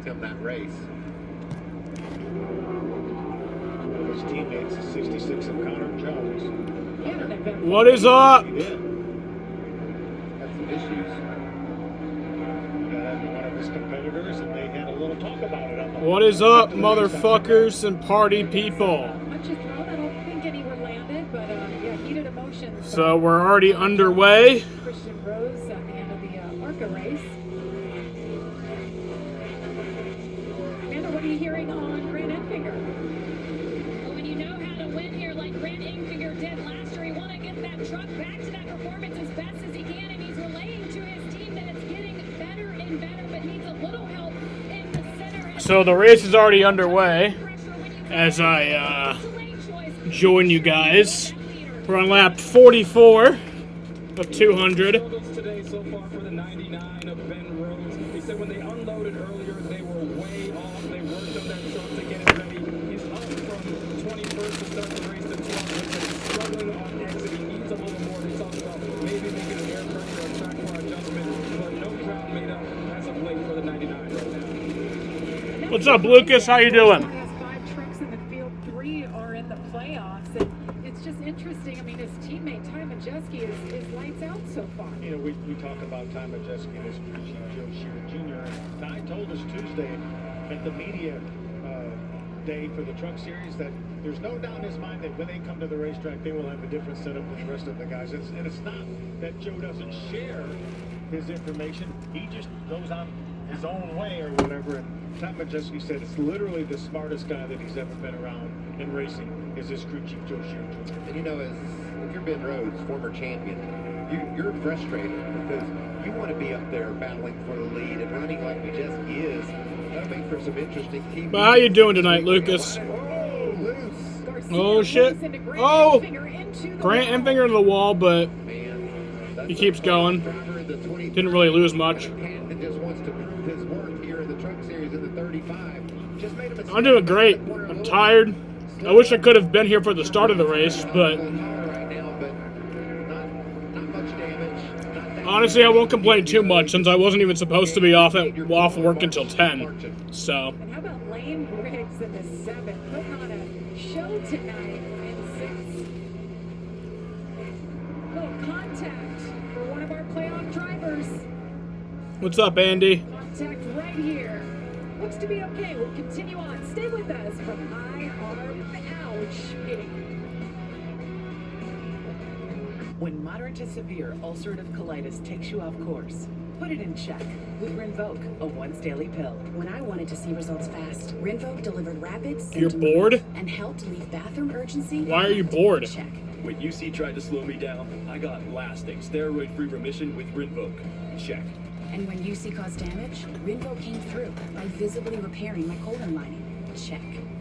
him that race. His teammates, 66 of Connor Jones. What is up? He did. Had some issues. One of his competitors, and they had a little talk about it. What is up, motherfuckers and party people? So we're already underway. Christian Rose at the end of the ARCA race. Amanda, what are you hearing on Grant Enfinger? Well, when you know how to win here like Grant Enfinger did last year, he want to get that truck back to that performance as best as he can, and he's relaying to his team that it's getting better and better, but needs a little help in the center. So the race is already underway as I join you guys. We're on lap 44 of 200. Today so far for the 99 of Ben Rhodes. He said when they unloaded earlier, they were way off. They worked on their truck to get it ready. He's up from 21st to start the race to 12th. He's struggling on exit. He needs a little more. They talked about maybe making an air pressure or track bar adjustment, but no ground made up as of late for the 99 right now. What's up, Lucas? How you doing? He has 5 trucks in the field. 3 are in the playoffs, and it's just interesting. I mean, his teammate Ty Majeski is lights out so far. You know, we talk about Ty Majeski and his crew chief Joe Shearer Jr. And Ty told us Tuesday at the media day for the truck series that there's no doubt in his mind that when they come to the racetrack, they will have a different setup than the rest of the guys. And it's not that Joe doesn't share his information. He just goes on his own way or whatever. And Ty Majeski said it's literally the smartest guy that he's ever been around in racing is his crew chief Joe Shearer Jr. And you know, if you're Ben Rhodes, former champion, you're frustrated because you want to be up there battling for the lead and running like Majeski is. That'll make for some interesting TV. But how you doing tonight, Lucas? Oh shit! Oh, Grant Enfinger into the wall, but he keeps going. Didn't really lose much. I'm doing great. I'm tired. I wish I could have been here for the start of the race, but honestly, I won't complain too much since I wasn't even supposed to be off work until 10. So. And how about Lane Briggs in the 7th, putting on a show tonight in 6th. Little contact for one of our playoff drivers. What's up, Andy? Contact right here. Looks to be okay. We'll continue on. Stay with us from Ouch. When moderate to severe ulcerative colitis takes you off course, put it in check with Rinvoq, a once-daily pill. When I wanted to see results fast, Rinvoq delivered rapid You're symptom bored? relief and helped leave bathroom urgency. Why are you bored? Check. When UC tried to slow me down, I got lasting steroid-free remission with Rinvoq. Check. And when UC caused damage, Rinvoq came through by visibly repairing my colon lining. Check.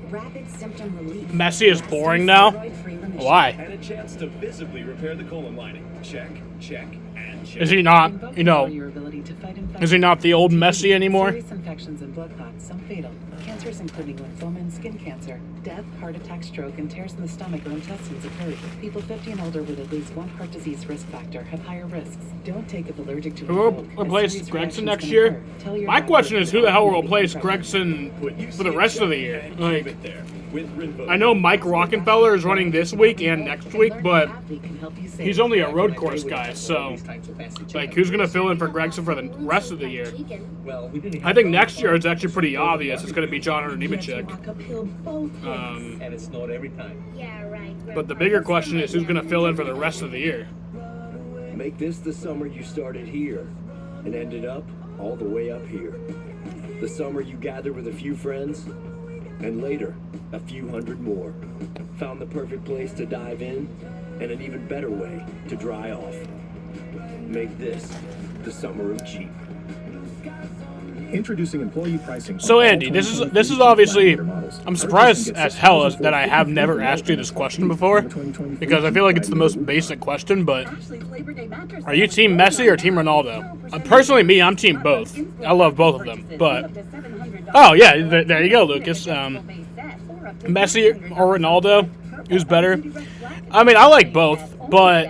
Rapid symptom relief. Messi is boring now? Why? And a chance to visibly repair the colon lining. Check, check, and check. Is he not, you know, is he not the old Messi anymore? Serious infections and blood clots, some fatal. Cancers including lymphoma and skin cancer. Death, heart attack, stroke, and tears in the stomach or intestines occurred. People 50 and older with at least one heart disease risk factor have higher risks. Don't take if allergic to Who will replace Gregson next year? My question is, who the hell will replace Gregson for the rest of the year? Like, I know Mike Rockenfeller is running this week and next week, but he's only a road course guy, so like, who's gonna fill in for Gregson for the rest of the year? I think next year it's actually pretty obvious. It's gonna be John Hunter Nemechek. And it's not every time. Yeah, right. But the bigger question is, who's gonna fill in for the rest of the year? Make this the summer you started here and ended up all the way up here. The summer you gathered with a few friends and later a few hundred more. Found the perfect place to dive in and an even better way to dry off. Make this the summer of Jeep. Introducing employee pricing. So Andy, this is obviously, I'm surprised as hell that I have never asked you this question before, because I feel like it's the most basic question, but are you team Messi or team Ronaldo? Personally, me, I'm team both. I love both of them, but, oh yeah, there you go, Lucas. Messi or Ronaldo, who's better? I mean, I like both, but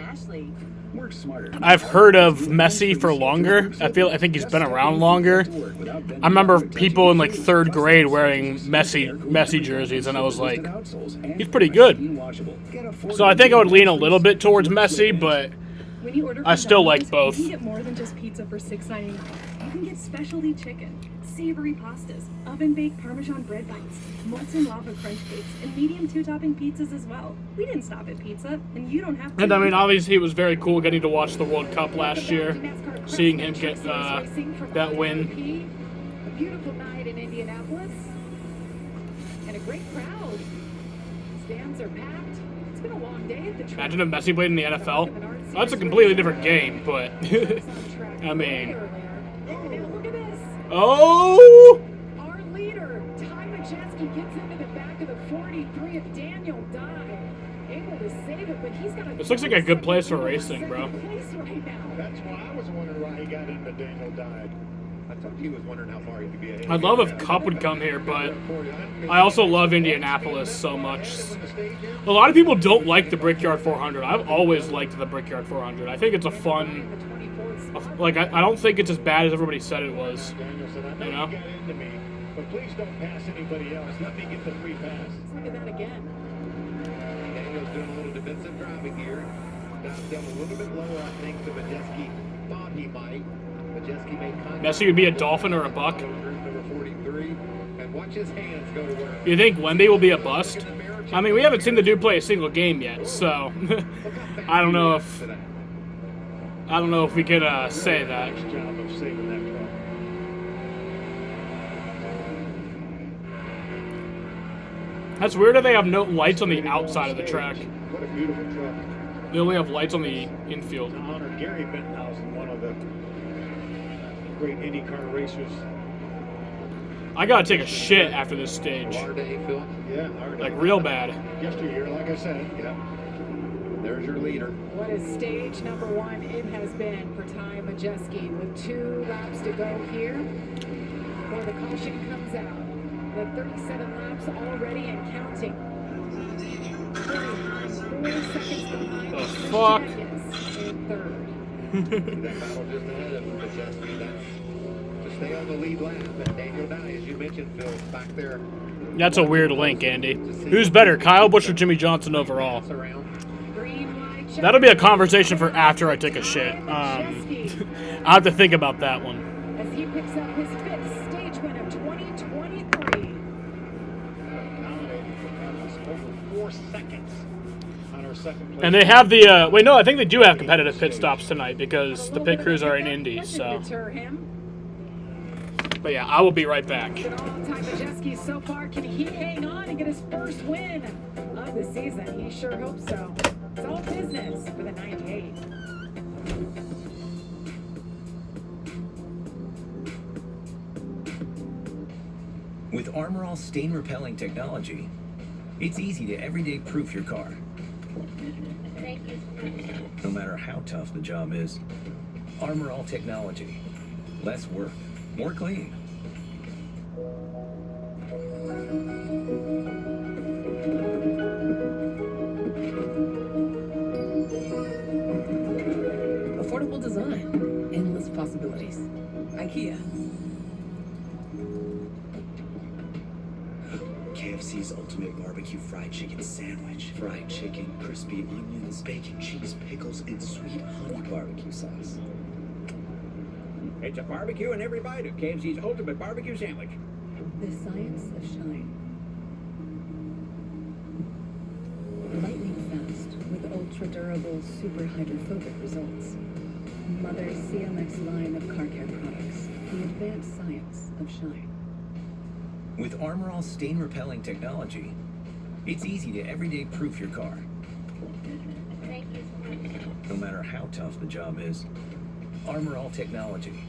work smarter. I've heard of Messi for longer. I think he's been around longer. I remember people in like 3rd grade wearing Messi jerseys, and I was like, he's pretty good. So I think I would lean a little bit towards Messi, but When you order I still Domino's, like both. You can get more than just pizza for $6.99. You can get specialty chicken, savory pastas, oven-baked Parmesan bread bites, molten lava crunch cakes, and medium 2-topping pizzas as well. We didn't stop at pizza, and you don't have to. And I mean, obviously, it was very cool getting to watch the World Cup last year, seeing him get that win. A beautiful night in Indianapolis, and a great crowd. Stands are packed. It's been a long day at the track. Imagine if Messi played in the NFL. Well, that's a completely different game, but I mean, Look at this. oh. Our leader, Ty Majeski, gets into the back of the 43 of Daniel Dye. Able to save it, but he's got a. This looks like a good place for racing, bro. That's why I was wondering why he got into Daniel Dye. I thought he was wondering how far he could be ahead. I'd love if Cup would come here, but I also love Indianapolis so much. A lot of people don't like the Brickyard 400. I've always liked the Brickyard 400. I think it's a fun. Like, I don't think it's as bad as everybody said it was. You know? But please don't pass anybody else. Let me get the free pass. Look at that again. Daniel's doing a little defensive driving here. That's down a little bit lower, I think, than Majeski thought he might. Majeski made contact. Messi would be a Dolphin or a Buck. Number 43, and watch his hands go to work. You think Wemby will be a bust? I mean, we haven't seen the dude play a single game yet, so I don't know if we could say that. Nice job of saving that truck. That's weird that they have no lights on the outside of the track. What a beautiful truck. They only have lights on the infield. To honor Gary Benthausen, one of the great IndyCar racers. I gotta take a shit after this stage. Our day, Phil. Yeah, our day. Like, real bad. Yesteryear, like I said. Yeah. There's your leader. What is stage number 1? It has been for Ty Majeski with 2 laps to go here before the caution comes out. The 37 laps already and counting. 4 seconds behind. The fuck? In 3rd. That battle just ahead of Majeski. That's to stay on the lead lap. And Daniel Dye, as you mentioned, Phil, back there. That's a weird link, Andy. Who's better, Kyle Busch or Jimmy Johnson overall? That'll be a conversation for after I take a shit. I have to think about that one. As he picks up his 5th stage win of 2023. Over 4 seconds on our second place. And they have the wait, no, I think they do have competitive pit stops tonight because the pit crews are in Indy. So, but yeah, I will be right back. Ty Majeski so far, can he hang on and get his first win of the season? He sure hopes so. It's all business for the 98. With Armor All stain repelling technology, it's easy to everyday proof your car. No matter how tough the job is. Armor All technology. Less work, more clean. Affordable design, endless possibilities. IKEA. KFC's ultimate barbecue fried chicken sandwich. Fried chicken, crispy onions, bacon, cheese, pickles, and sweet honey barbecue sauce. It's a barbecue in every bite of KFC's ultimate barbecue sandwich. The science of shine. Lightning fast with ultra-durable, super hydrophobic results. Mother's CMX line of car care products. The advanced science of shine. With Armor All stain repelling technology, it's easy to everyday proof your car. No matter how tough the job is. Armor All technology.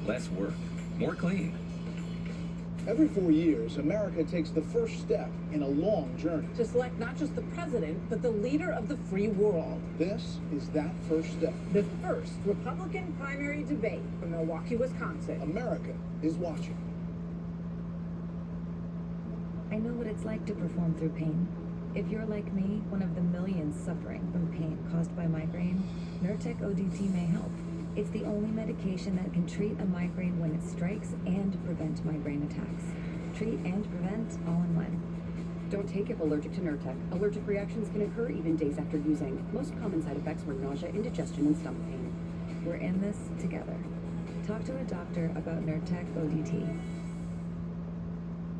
Less work, more clean. Every 4 years, America takes the first step in a long journey. To select not just the president, but the leader of the free world. This is that first step. The first Republican primary debate from Milwaukee, Wisconsin. America is watching. I know what it's like to perform through pain. If you're like me, one of the millions suffering from pain caused by migraine, Nurtec ODT may help. It's the only medication that can treat a migraine when it strikes and prevent migraine attacks. Treat and prevent all in one. Don't take if allergic to Nurtec. Allergic reactions can occur even days after using. Most common side effects were nausea, indigestion, and stomach pain. We're in this together. Talk to a doctor about Nurtec ODT.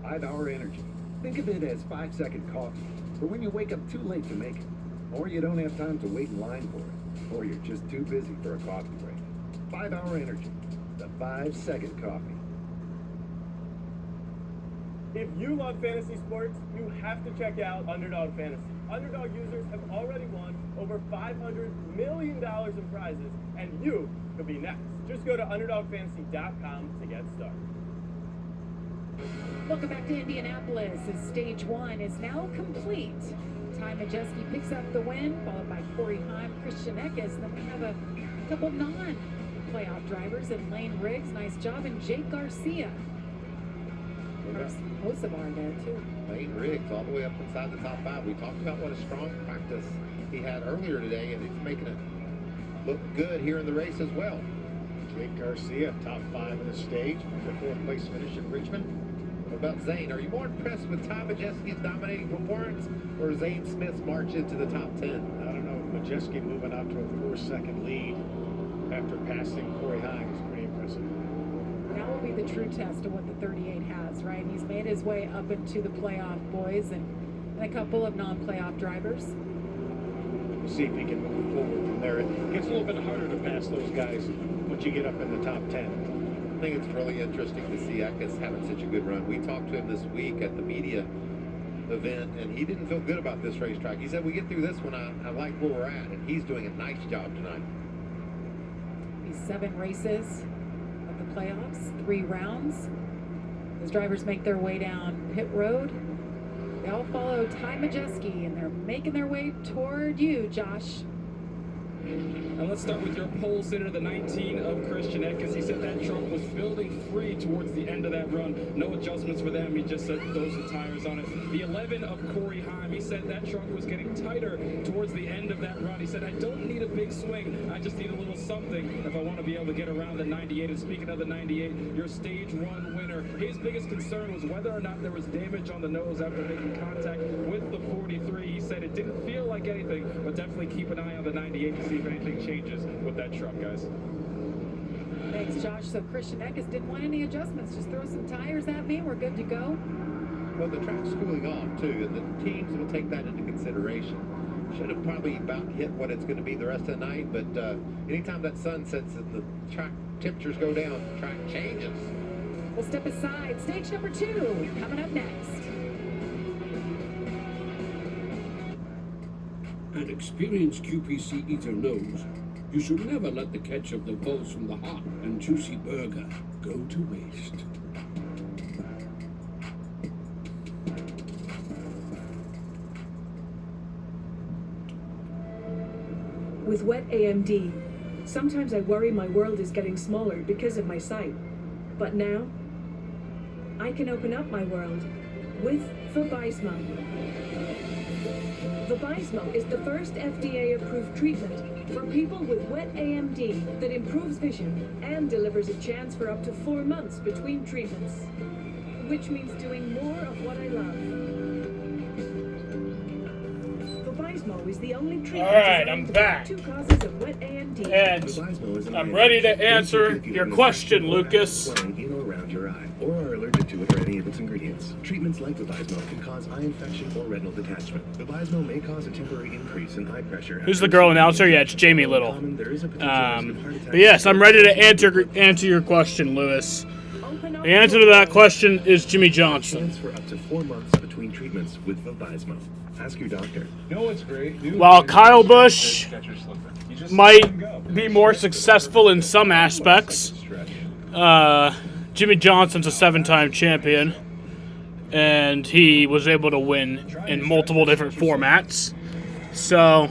5-hour energy. Think of it as 5-second coffee for when you wake up too late to make it, or you don't have time to wait in line for it, or you're just too busy for a coffee break. 5-hour energy. The 5-second coffee. If you love fantasy sports, you have to check out Underdog Fantasy. Underdog users have already won over $500 million in prizes, and you could be next. Just go to UnderdogFantasy.com to get started. Welcome back to Indianapolis as stage one is now complete. Ty Majeski picks up the win, followed by Corey Heim, Christian Eckes. Then we have a couple non-playoff drivers in Lane Riggs, nice job, and Jake Garcia. Osabar there too. Lane Riggs all the way up inside the top 5. We talked about what a strong practice he had earlier today, and he's making it look good here in the race as well. Jake Garcia, top 5 in the stage, the 4th place finish in Richmond. What about Zane? Are you more impressed with Ty Majeski's dominating performance or Zane Smith's march into the top 10? I don't know. Majeski moving out to a 4-second lead after passing Corey Heim is pretty impressive. Now will be the true test of what the 38 has, right? He's made his way up into the playoff boys and a couple of non-playoff drivers. We'll see if he can move forward from there. It gets a little bit harder to pass those guys once you get up in the top 10. I think it's really interesting to see Eckes having such a good run. We talked to him this week at the media event, and he didn't feel good about this racetrack. He said, we get through this one, I like where we're at, and he's doing a nice job tonight. These 7 races of the playoffs, 3 rounds. As drivers make their way down pit road, they all follow Ty Majeski, and they're making their way toward you, Josh. And let's start with your pole sitter, the 19 of Christian Eckes. He said that truck was building free towards the end of that run. No adjustments for them. He just said throw some tires on it. The 11 of Corey Heim. He said that truck was getting tighter towards the end of that run. He said, I don't need a big swing. I just need a little something if I want to be able to get around the 98. And speaking of the 98, your stage 1 winner. His biggest concern was whether or not there was damage on the nose after making contact with the 43. He said it didn't feel like anything, but definitely keep an eye on the 98 to see if anything changes with that truck, guys. Thanks, Josh. So Christian Eckes didn't want any adjustments. Just throw some tires at me. We're good to go. Well, the track's cooling off, too, and the teams will take that into consideration. Should have probably about hit what it's going to be the rest of the night, but anytime that sun sets and the track temperatures go down, the track changes. We'll step aside. Stage number 2 coming up next. An experienced QPC eater knows you should never let the ketchup that falls from the hot and juicy burger go to waste. With wet AMD, sometimes I worry my world is getting smaller because of my sight. But now, I can open up my world with Vabysmo. Vabysmo is the first FDA-approved treatment for people with wet AMD that improves vision and delivers a chance for up to 4 months between treatments, which means doing more of what I love. Vabysmo is the only treatment. All right, I'm back. 2 causes of wet AMD. And I'm ready to answer your question, Lucas. In or around your eye, or are allergic to it or any of its ingredients. Treatments like Vabysmo can cause eye infection or retinal detachment. Vabysmo may cause a temporary increase in eye pressure. Who's the girl announcer? Yeah, it's Jamie Little. But yes, I'm ready to answer your question, Lewis. The answer to that question is Jimmy Johnson. For up to 4 months between treatments with Vabysmo. Ask your doctor. No, it's great. While Kyle Busch might be more successful in some aspects, Jimmy Johnson's a 7-time champion, and he was able to win in multiple different formats. So,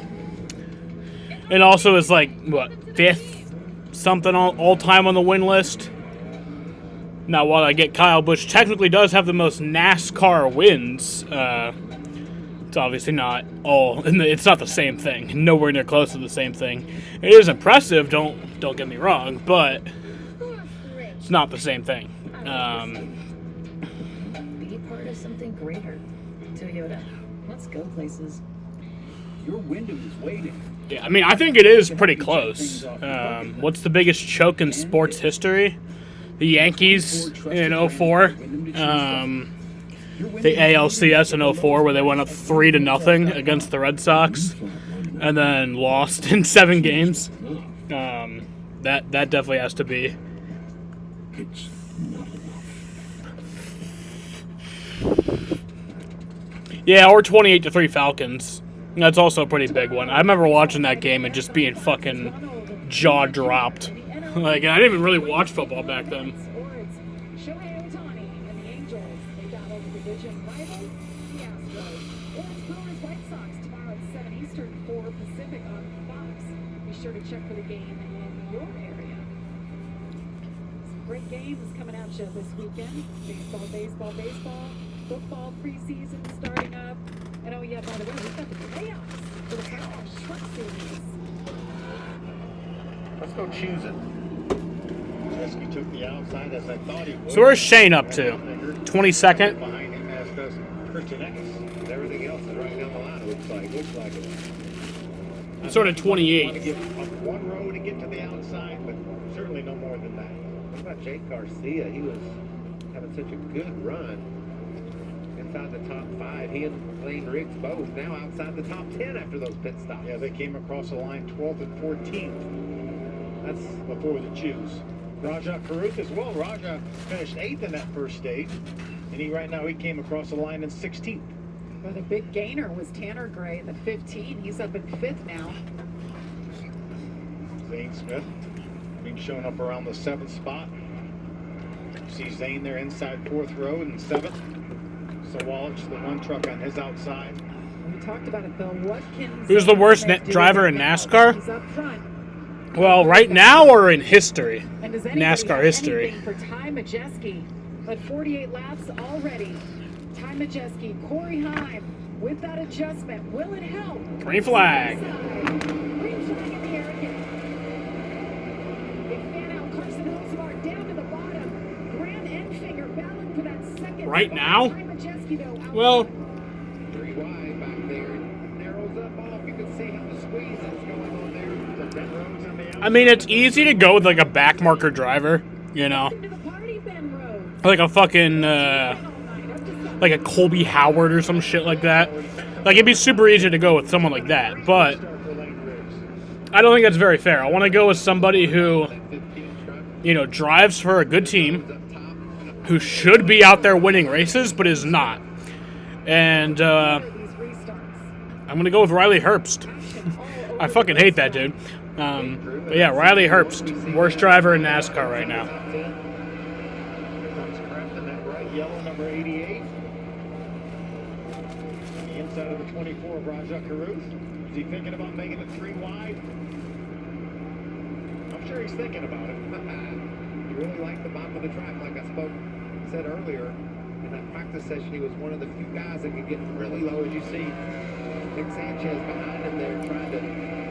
and also is like, what, 5th something all time on the win list? Now, while I get Kyle Busch technically does have the most NASCAR wins, It's obviously not all, it's not the same thing. Nowhere near close to the same thing. It is impressive, don't get me wrong, but it's not the same thing. Be part of something greater. Toyota. Let's go places. Your window is waiting. Yeah, I mean, I think it is pretty close. What's the biggest choke in sports history? The Yankees in 04. The ALCS in 04, where they went up 3-0 against the Red Sox, and then lost in 7 games. That definitely has to be. Yeah, or 28-3 Falcons. That's also a pretty big one. I remember watching that game and just being fucking jaw dropped. Like, I didn't even really watch football back then. Sure to check for the game in your area. Some great games coming at you this weekend. Baseball, football preseason starting up. And oh yeah, by the way, we've got the playoffs for the College Truck Series. Let's go choose it. Jeske took the outside as I thought he would. So where's Shane up to? 22nd? Behind him, as does Christian X. Everything else is right down the line, it looks like it. Sort of 28. Want to get up one row to get to the outside, but certainly no more than that. What about Jake Garcia? He was having such a good run inside the top 5. He and Lane Riggs both now outside the top 10 after those pit stops. Yeah, they came across the line 12th and 14th. That's before the choose. Raja Karuth as well. Raja finished 8th in that first stage, and he came across the line in 16th. Well, the big gainer was Tanner Gray at 15. He's up in 5th now. Zane Smith being shown up around the 7th spot. See Zane there inside 4th row in 7th. So Wallach, the one truck on his outside. We talked about it, Bill. What can Who's the worst driver in NASCAR? He's up front. Well, right now or in history? And does anybody NASCAR have history. anything for Ty Majeski? But 48 laps already. Ty Majeski, Corey Heim with that adjustment. Will it help? Green flag. Green flag in the air again. They fan out Carson Elzbar down to the bottom. Grant Enfinger battling for that second. Right now? Ty Majeski, though, Well, 3 wide back there. Narrows up off. You can see how the squeeze is going on there. The Ben Rhodes on the outside. I mean, it's easy to go with like a back marker driver, you know? Like a fucking, like a Colby Howard or some shit like that. Like, it'd be super easy to go with someone like that, but I don't think that's very fair. I want to go with somebody who, you know, drives for a good team, who should be out there winning races, but is not. And I'm going to go with Riley Herbst. I fucking hate that dude. But yeah, Riley Herbst, worst driver in NASCAR right now. Yellow number 88. The inside of the 24 of Raja Karuth. Is he thinking about making it 3 wide? I'm sure he's thinking about it. He really liked the bottom of the track, like I said earlier. In that practice session, he was one of the few guys that could get really low, as you see Nick Sanchez behind him there trying to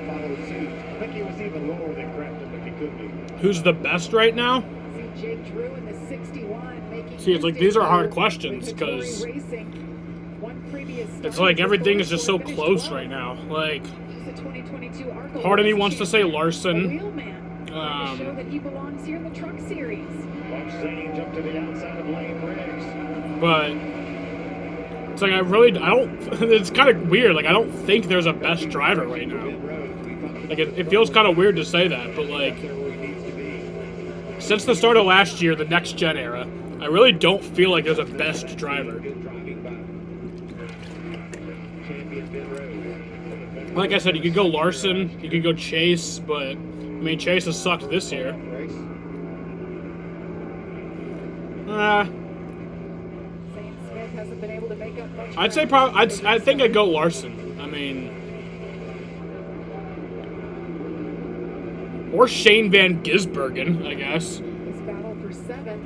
follow suit. I think he was even lower than Crampton if he could be. Who's the best right now? See Jake Drew in the 61. See, it's like these are hard questions because it's like everything is just so close right now. Like, part of me wants to say Larson. Show that he belongs here in the Truck Series. Watch Zane jump to the outside of Lane Riggs. But it's like I don't. It's kind of weird. Like, I don't think there's a best driver right now. Like, it feels kind of weird to say that, but like, since the start of last year, the next gen era, I really don't feel like there's a best driver. Like I said, you could go Larson, you could go Chase, but I mean, Chase has sucked this year. I'd say probably. I think I'd go Larson. I mean, or Shane Van Gisbergen, I guess. This battle for 7th.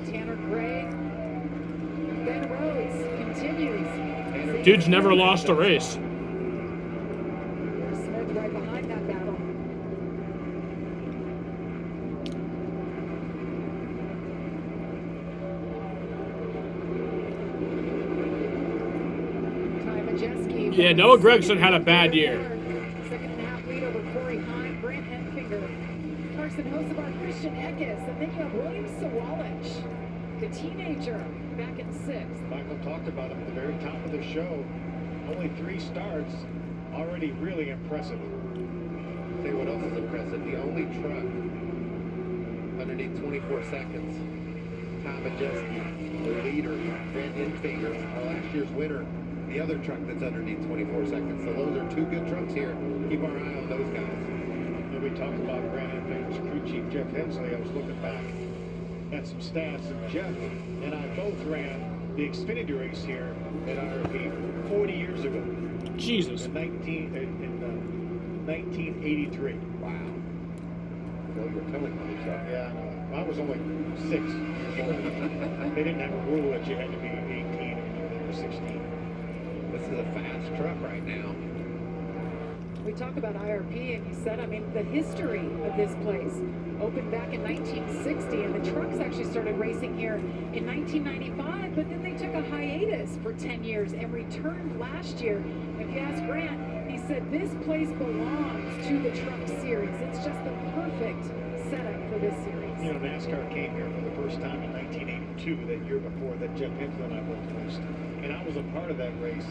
Tanner Gray, Ben Rhodes continues. Dude's never lost a race. Smith right behind that battle. Ty Majeski. Yeah, Noah Gragson had a bad year. Second and a half lead over Corey Heim, Grant Enfinger, Carson Hosevar, Christian Eckes, and then you have William Sawalich, the teenager, back in sixth. Michael talked about him at the very top of the show. Only 3 starts, already really impressive. Tell you what else is impressive. The only truck underneath 24 seconds. Tom Majeski, the leader, Grant Enfinger, our last year's winner. The other truck that's underneath 24 seconds. So those are 2 good trucks here. Keep our eye on those guys. And we talked about Grant Enfinger's crew chief, Jeff Hensley. I was looking back at some stats, and Jeff and I both ran the Xfinity race here at IRP 40 years ago. Jesus. In 1983. Wow. So you were telling me so. Yeah, I was only 6 years old. They didn't have a rule that you had to be 18 or 16. This is a fast truck right now. We talk about IRP, and you said, I mean, the history of this place opened back in 1960, and the trucks actually started racing here in 1995, but then they took a hiatus for 10 years and returned last year. If you ask Grant, he said this place belongs to the truck series. It's just the perfect setup for this series. You know, NASCAR came here for the first time in 1982, that year before that Jeff Hensley and I both raced. And I was a part of that race.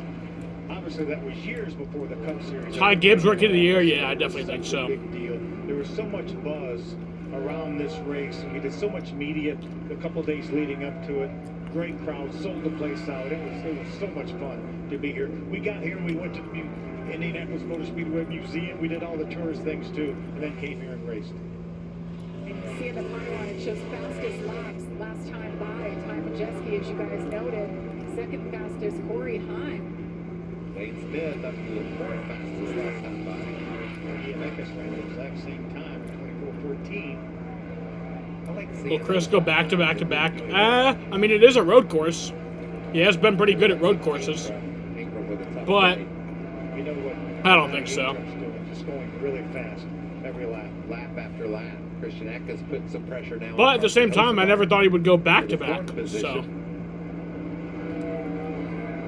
Obviously, that was years before the Cup Series. Ty Gibbs Rookie of the Year? Yeah, I definitely think so. Big deal. There was so much buzz around this race, and we did so much media the couple days leading up to it. Great crowd, sold the place out. It was so much fun to be here. We got here and we went to the Indianapolis Motor Speedway Museum. We did all the tourist things too, and then came here and raced. And you see in the pylon, it shows fastest laps last time by. Ty Majeski, as you guys noted, second fastest Corey Heim. Wayne Smith up to the 4th fastest last time by. Ian Eckes ran the exact same time, 24:14. I like to see Will Chris go back to back to back? I mean, it is a road course. He has been pretty good at road courses. But you know what? I don't think so. Just going really fast every lap. Lap after lap. Christian Eckes putting some pressure now. But at the same time, I never thought he would go back to back. So.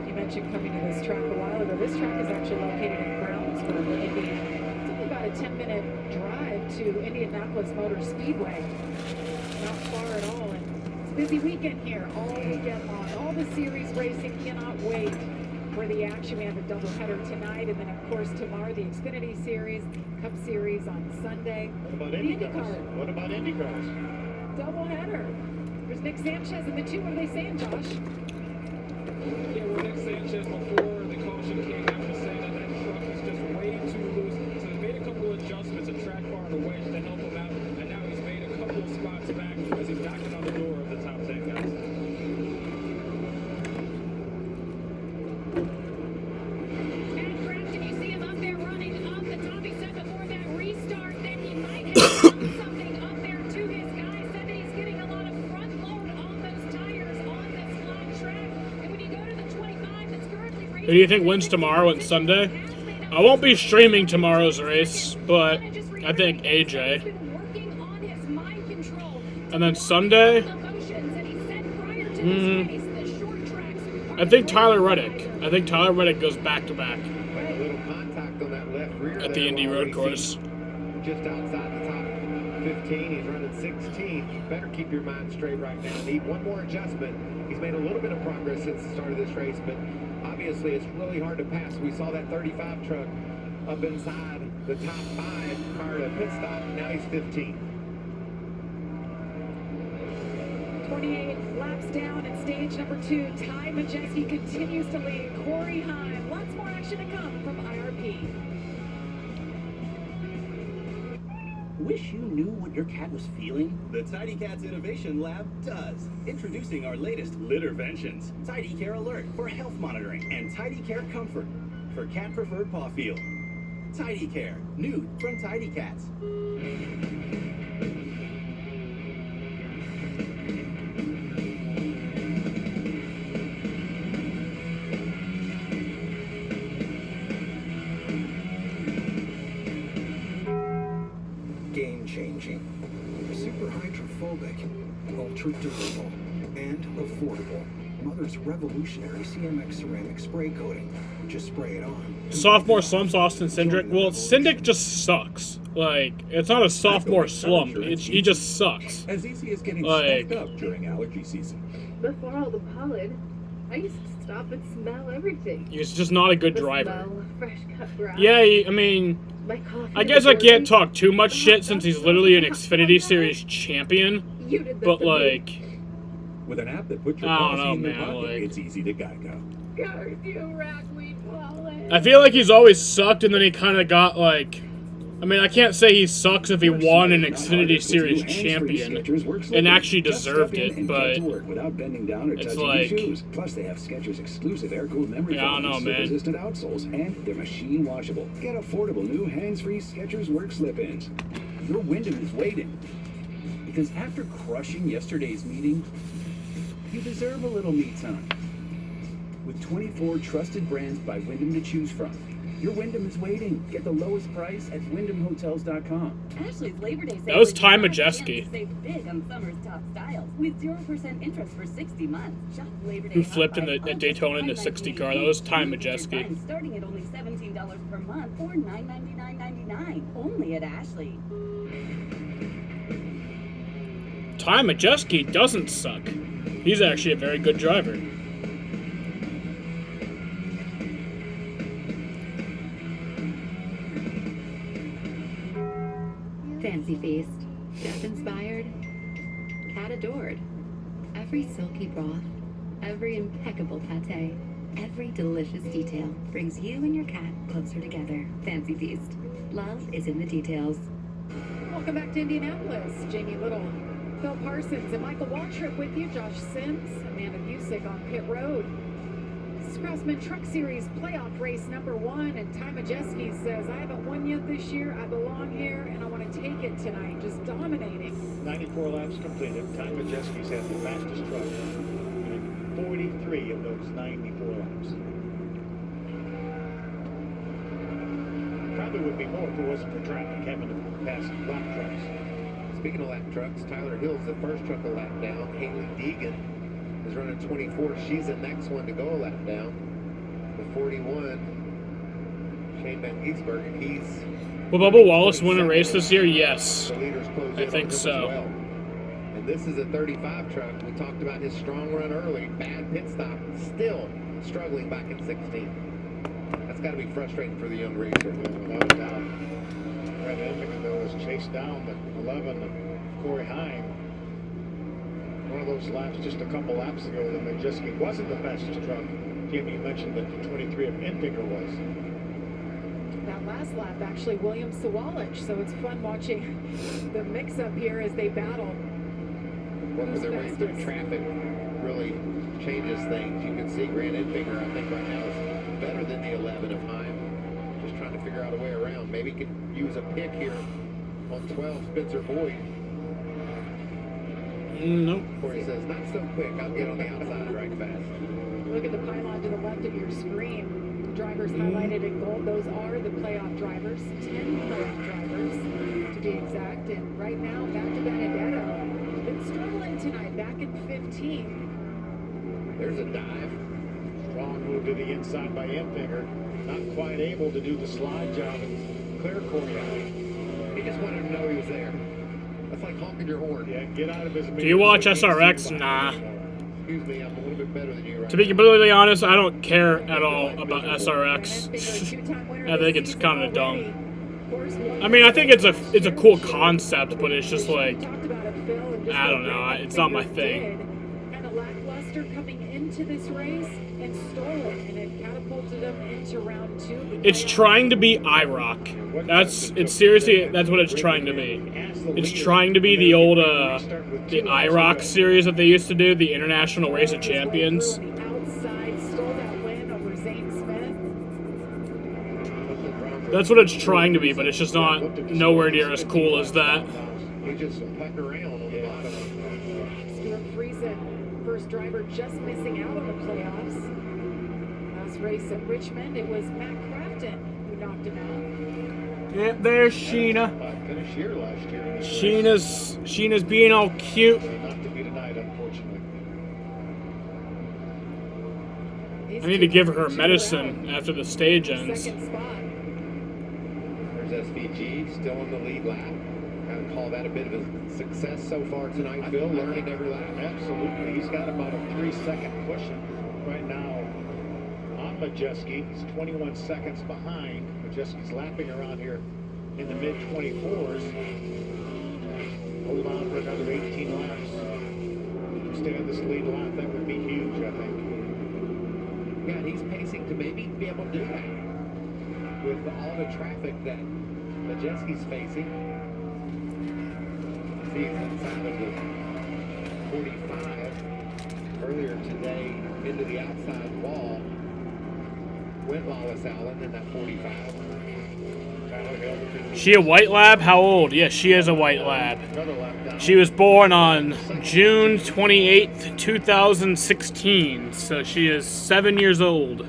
You mentioned coming to this track a while ago. This track is actually located in Brownsburg, Indiana. It's only about a 10-minute drive to Indianapolis Motor Speedway. Not far at all. And it's a busy weekend here all weekend long. All the series racing, cannot wait for the action. We have a doubleheader tonight, and then of course tomorrow the Xfinity Series, Cup Series on Sunday. What about the IndyCars? IndyCar. What about IndyCars? Doubleheader. There's Nick Sanchez and the 2. What are they saying, Josh? Yeah, well, Nick Sanchez before the caution came out was saying that that truck was just way too loose. So they made a couple of adjustments, a track bar and a wedge to help him out, and now he's made a couple of spots back as he's knocking on the door of the top 10 guys. And Grafton, you see him up there running off the top. He said before that restart that he might have done something up there to his guy. Said that he's getting a lot of front load on those tires on this flat track. And when you go to the 25 that's currently racing, Who do you think wins tomorrow and Sunday? I won't be streaming tomorrow's race, but I think AJ. And then Sunday, I think Tyler Reddick. I think Tyler Reddick goes back to back A little contact on that left rear at the Indy road course. Just outside the top 15, he's running 16th. You better keep your mind straight right now. Need one more adjustment. He's made a little bit of progress since the start of this race, but obviously it's really hard to pass. We saw that 35 truck up inside the top 5 prior to pit stop. Now he's 15th. 28 laps down in stage number 2. Ty Majeski continues to lead. Corey Heim. Lots more action to come from IRP. Wish you knew what your cat was feeling? The Tidy Cats Innovation Lab does. Introducing our latest litterventions. Tidy Care Alert for health monitoring and Tidy Care Comfort for cat-preferred paw feel. Tidy Care, new from Tidy Cats. ultra-durable and affordable. Mother's revolutionary CMX ceramic spray coating. Just spray it on. Sophomore slumps Austin Cindric. Well, Cindric just sucks. Like, it's not a sophomore slump. He just sucks. As easy as getting like, stuffed up during allergy season. Before all the pollen, I used to stop and smell everything. He's just not a good The driver. smell of fresh cut grass. Yeah, I mean, My coffee I guess I with can't berries. talk too much shit since he's literally an Xfinity Series champion. You did this But to me. like, With an app that puts your I don't policy know, in your man, pocket, like- it's easy to Geico. Curse you, ragweed pollen. I feel like he's always sucked, and then he kind of got like. I mean, I can't say he sucks if he won an Xfinity Series champion and actually deserved it, but without bending down or it's touching like, your shoes. Plus, they have Skechers exclusive air-cooled memory yeah, I don't know, foams, man. resistant outsoles, and they're machine washable. Get affordable new hands-free Skechers work slip-ins. Your Wyndham is waiting. Because after crushing yesterday's meeting, you deserve a little me time. With 24 trusted brands by Wyndham to choose from, your Wyndham is waiting. Get the lowest price at WyndhamHotels.com. Ashley's Labor Day That was sale Ty is now Majeski. to save big on summer's top styles with 0% interest for 60 months. Shop Labor Day Who hot flipped in buys the on Daytona in the just 60 car. That was Ty $5.99. Majeski. Starting at only $17 per month or $999.99. Only at Ashley. Ty Majeski doesn't suck. He's actually a very good driver. Fancy feast. Chef inspired. Cat adored. Every silky broth. Every impeccable pate. Every delicious detail brings you and your cat closer together. Fancy feast. Love is in the details. Welcome back to Indianapolis. Jamie Little, Phil Parsons, and Michael Waltrip with you. Josh Sims, Amanda Busick on pit road. This is Craftsman Truck Series playoff race number 1, and Ty Majeski says, I haven't won yet this year. I belong here, and I want to take it tonight. Just dominating. 94 laps completed. Ty Majeski's had the fastest truck in 43 of those 94 laps. Probably would be more if it wasn't for traffic having to pass lap trucks. Speaking of lap trucks, Tyler Hill's the first truck a lap down. Haley Deegan is running 24. She's the next one to go a lap down. The 41, Shane Van Giesberg, he's... Will Bubba Wallace win a race this year? Yes. The leaders close I in think on him so. as well. And this is a 35 truck. We talked about his strong run early. Bad pit stop. Still struggling back in 16. That's got to be frustrating for the young racer. Without a doubt. Brad Enfinger, though, was chased down the 11 of Corey Heim. One of those laps just a couple laps ago that Majeski wasn't the fastest truck. Jimmy, you mentioned that the 23 of Enfinger was. That last lap, actually, William Sawalich. So it's fun watching the mix-up here as they battle. Working their way through traffic really changes things. You can see Grant Enfinger, I think, right now is better than the 11 of Heim. Just trying to figure out a way around. Maybe he can use a pick here on 12, Spencer Boyd. Nope. Corey says, not so quick. I'll get on the outside right fast. Look at the pylon to the left of your screen. The drivers highlighted in gold. Those are the playoff drivers. 10 playoff drivers, to be exact. And right now, back to Benedetto. Been struggling tonight, back in 15. There's a dive. Strong move to the inside by Enfinger. Not quite able to do the slide job and clear Corey Heim. He just wanted to know he was there. That's like honking your horn. Yeah, get out of his... Do you watch SRX? Nah. Excuse me, I'm a little bit better than you right To be completely honest, I don't care at all about SRX. I think it's kind of dumb. I mean, I think it's a cool concept, but it's just like, I don't know, it's not my thing. And a lackluster coming into this race and stole it, and it catapulted them into round 2. It's trying to be IROC. It's seriously, that's what it's trying to be. It's trying to be the old, the IROC series that they used to do, the International Race of Champions. Outside, stole that win over Zane Smith. That's what it's trying to be, but it's just not nowhere near as cool as that. He's just putting around on the bottom. Stuart Friesen, first driver just missing out on the playoffs. Last race at Richmond, it was Matt Crafton who knocked him out. Yeah, there's Sheena. Finished here last year. Sheena's being all cute. Not to be denied on I need to give her medicine after the stage ends. Second spot. There's SVG still in the lead lap. Kind of call that a bit of a success so far tonight, Phil, learning every lap. Absolutely. He's got about a 3-second cushion right now on Majeski. He's 21 seconds behind. Majeski's lapping around here in the mid-24s. Hold on for another 18 laps. Stay on this lead lap, that would be huge, I think. Yeah, he's pacing to maybe be able to do that with all the traffic that Majeski's facing. See, he's inside of the 45 earlier today into the outside wall. Went Wallace Allen in that 45. She a white lab? How old? Yes, she is a white lab. She was born on June 28th, 2016. So she is 7 years old.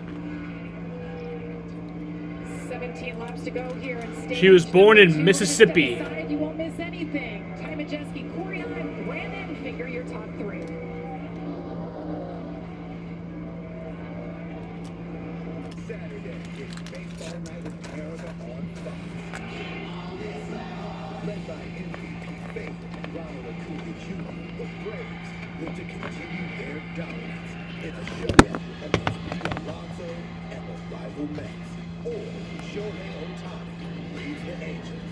17 laps to go here in stage. She was born in Mississippi. You won't miss anything. Ty Majeski, Corey Hunt, Brandon, figure your top three. Saturday is Baseball Night in America on Fox. Led by MVP favorite Ronald Acuna Jr., the Braves look to continue their dominance in a showdown against Pete Alonso and the rival Mets, or Shohei Ohtani leads the Angels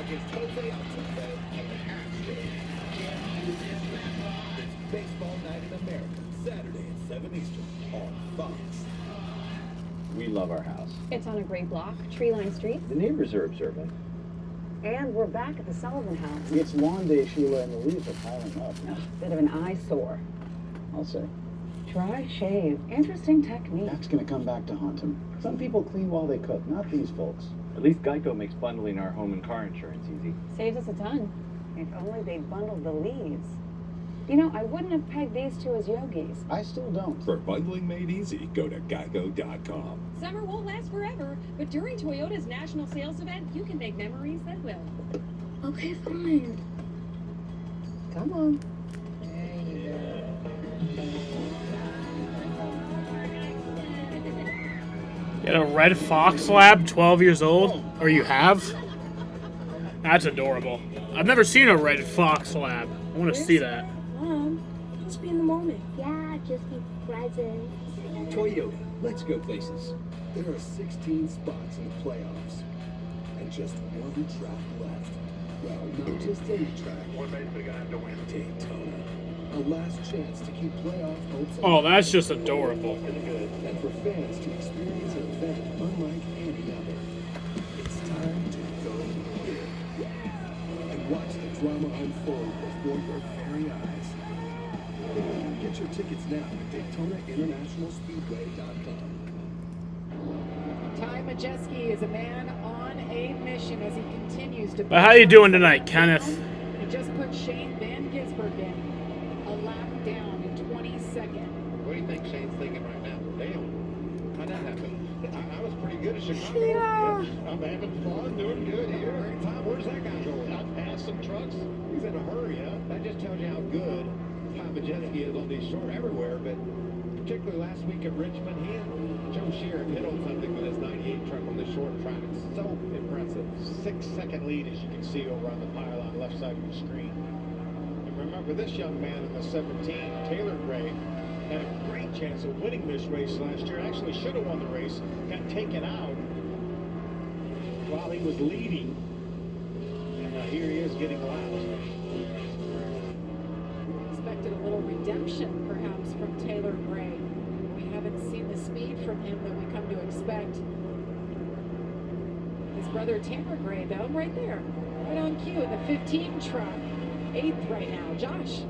against Jose Altuve and the Astros. It's Baseball Night in America, Saturday at 7 Eastern on Fox. We love our house. It's on a great block, tree-lined street. The neighbors are observant. And we're back at the Sullivan House. It's lawn day, Sheila, and the leaves are piling up. Bit of an eyesore. I'll say. Dry shave. Interesting technique. That's gonna come back to haunt him. Some people clean while they cook, not these folks. At least Geico makes bundling our home and car insurance easy. Saves us a ton. If only they'd bundled the leaves. You know, I wouldn't have pegged these two as yogis. I still don't. For bundling made easy, go to geico.com. Summer won't last forever, but during Toyota's national sales event, you can make memories that will. Okay, fine. Come on. You got a red fox lab, 12 years old? Or you have? That's adorable. I've never seen a red fox lab. I want to see that. Mom, let's be in the moment. Yeah, just be present. Toyota, let's go places. There are 16 spots in the playoffs, and just one track left. Well, not just any track. One basically gonna have to win. Daytona. A last chance to keep playoff hopes. Oh, that's just adorable. And for fans to experience an event unlike any other. It's time to go big. And watch the drama unfold before your very eyes. Get your tickets now at DaytonaInternationalSpeedway.com. Ty Majeski is a man on a mission as he continues to. But how you doing tonight, Kenneth? He just put Shane Van Gisbergen a lap down in 22nd. What do you think Shane's thinking right now? Damn, how'd that happen? I was pretty good at Chicago. Yeah. I'm having fun, doing good here. Tom, where's that guy going? Out past some trucks? He's in a hurry, huh? That just tells you how good Ty Majeski is on these short everywhere, but particularly last week at Richmond, he and Joe Shear hit on something with his 98 truck on the short track. It's so impressive. 6-second lead, as you can see over on the pylon left side of your screen. And remember, this young man in the 17, Taylor Gray, had a great chance of winning this race last year. Actually should have won the race, got taken out while he was leading. And here he is getting lapped. Expected a little redemption, perhaps, from Taylor Gray. We haven't seen the speed from him that we come to expect. His brother Tanner Gray, though, right there, right on cue in the 15 truck. 8th right now. Josh.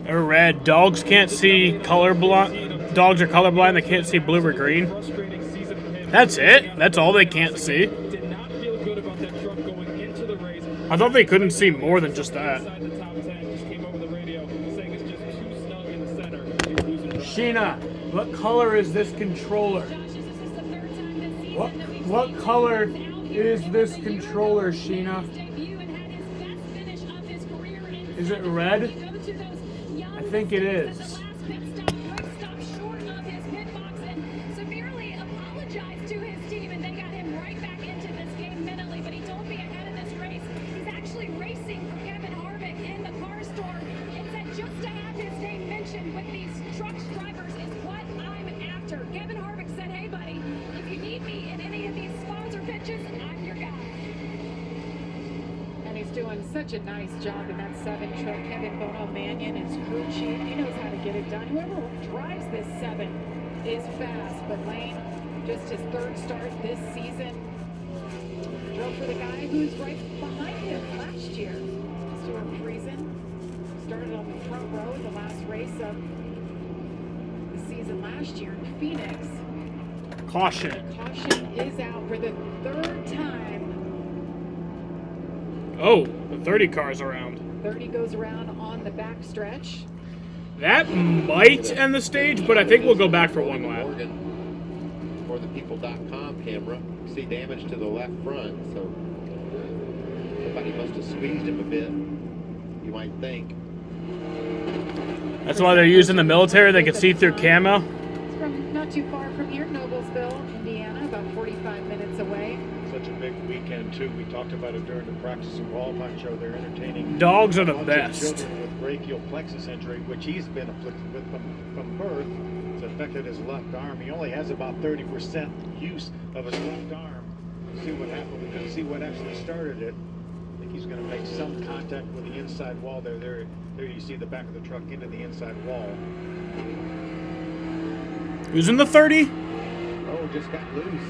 They're red. Dogs can't see colorblind. Dogs are colorblind. They can't see blue or green. That's it. That's all they can't see. I thought they couldn't see more than just that. Sheena, what color is this controller? What color is this controller, Sheena? Is it red? I think it is. trucks drivers is what I'm after. Kevin Harvick said, hey, buddy, if you need me in any of these spots or pitches, I'm your guy. And he's doing such a nice job in that 7 truck. Kevin Bono Mannion is crew chief. He knows how to get it done. Whoever drives this 7 is fast, but Lane, just his 3rd start this season, drove for the guy who's right behind him last year. Stuart Friesen started on the front row in the last race of the season last year in Phoenix. Caution. Caution is out for the 3rd time. Oh, the 30 car's around. 30 goes around on the back stretch. That might end the stage, but I think we'll go back for one lap. For the people.com camera, you see damage to the left front, so somebody must have squeezed him a bit, you might think. That's why they're using the military. They can see through camo. It's from not too far from here, Noblesville, Indiana, about 45 minutes away. Such a big weekend, too. We talked about it during the practice and qualifying show. They're entertaining Dogs are the dogs best. and children with brachial plexus injury, which he's been afflicted with from birth. It's affected his left arm. He only has about 30% use of his left arm. We'll see what happened. We're going to see what actually started it. I think he's going to make some contact with the inside wall there. There you see the back of the truck into the inside wall. Who's in the 30? Oh, just got loose.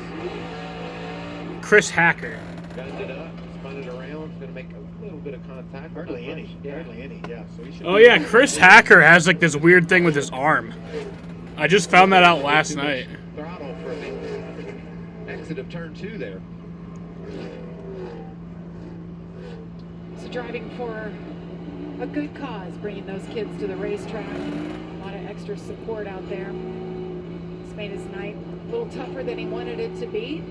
Chris Hacker. Gunned it up, spun it around. It's going to make a little bit of contact. Hardly any. Hardly any, yeah. So he should Oh yeah, Chris Hacker has like this weird thing with his arm. I just found that out last night. Throttle for the exit of turn 2 there. So driving for a good cause, bringing those kids to the racetrack. A lot of extra support out there. It's made his night a little tougher than he wanted it to be.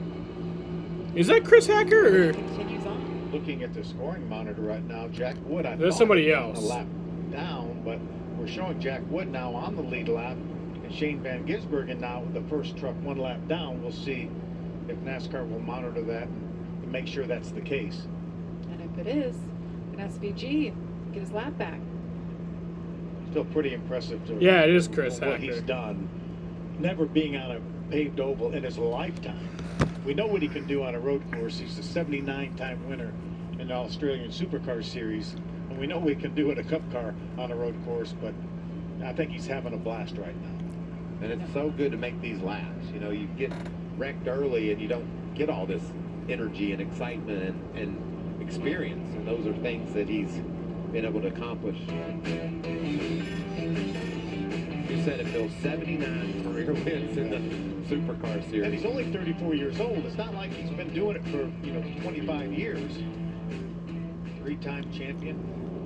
Is that Chris Hacker? Or? Continues on. Looking at the scoring monitor right now, Jack Wood, I There's thought somebody had else. gotten a lap down, but we're showing Jack Wood now on the lead lap, and Shane Van Gisbergen now with the first truck 1 lap down. We'll see if NASCAR will monitor that and make sure that's the case. And if it is, an SVG get his lap back. Still pretty impressive to Yeah, it is Chris what Hacker. he's done. Never being on a paved oval in his lifetime. We know what he can do on a road course. He's a 79-time winner in the Australian Supercar Series. And we know what he can do in a Cup car on a road course, but I think he's having a blast right now. And it's so good to make these laps. You know, you get wrecked early and you don't get all this energy and excitement and experience. And those are things that he's been able to accomplish. You said it, Bill, 79 career wins in the Supercar Series. And he's only 34 years old. It's not like he's been doing it for, 25 years. 3-time champion.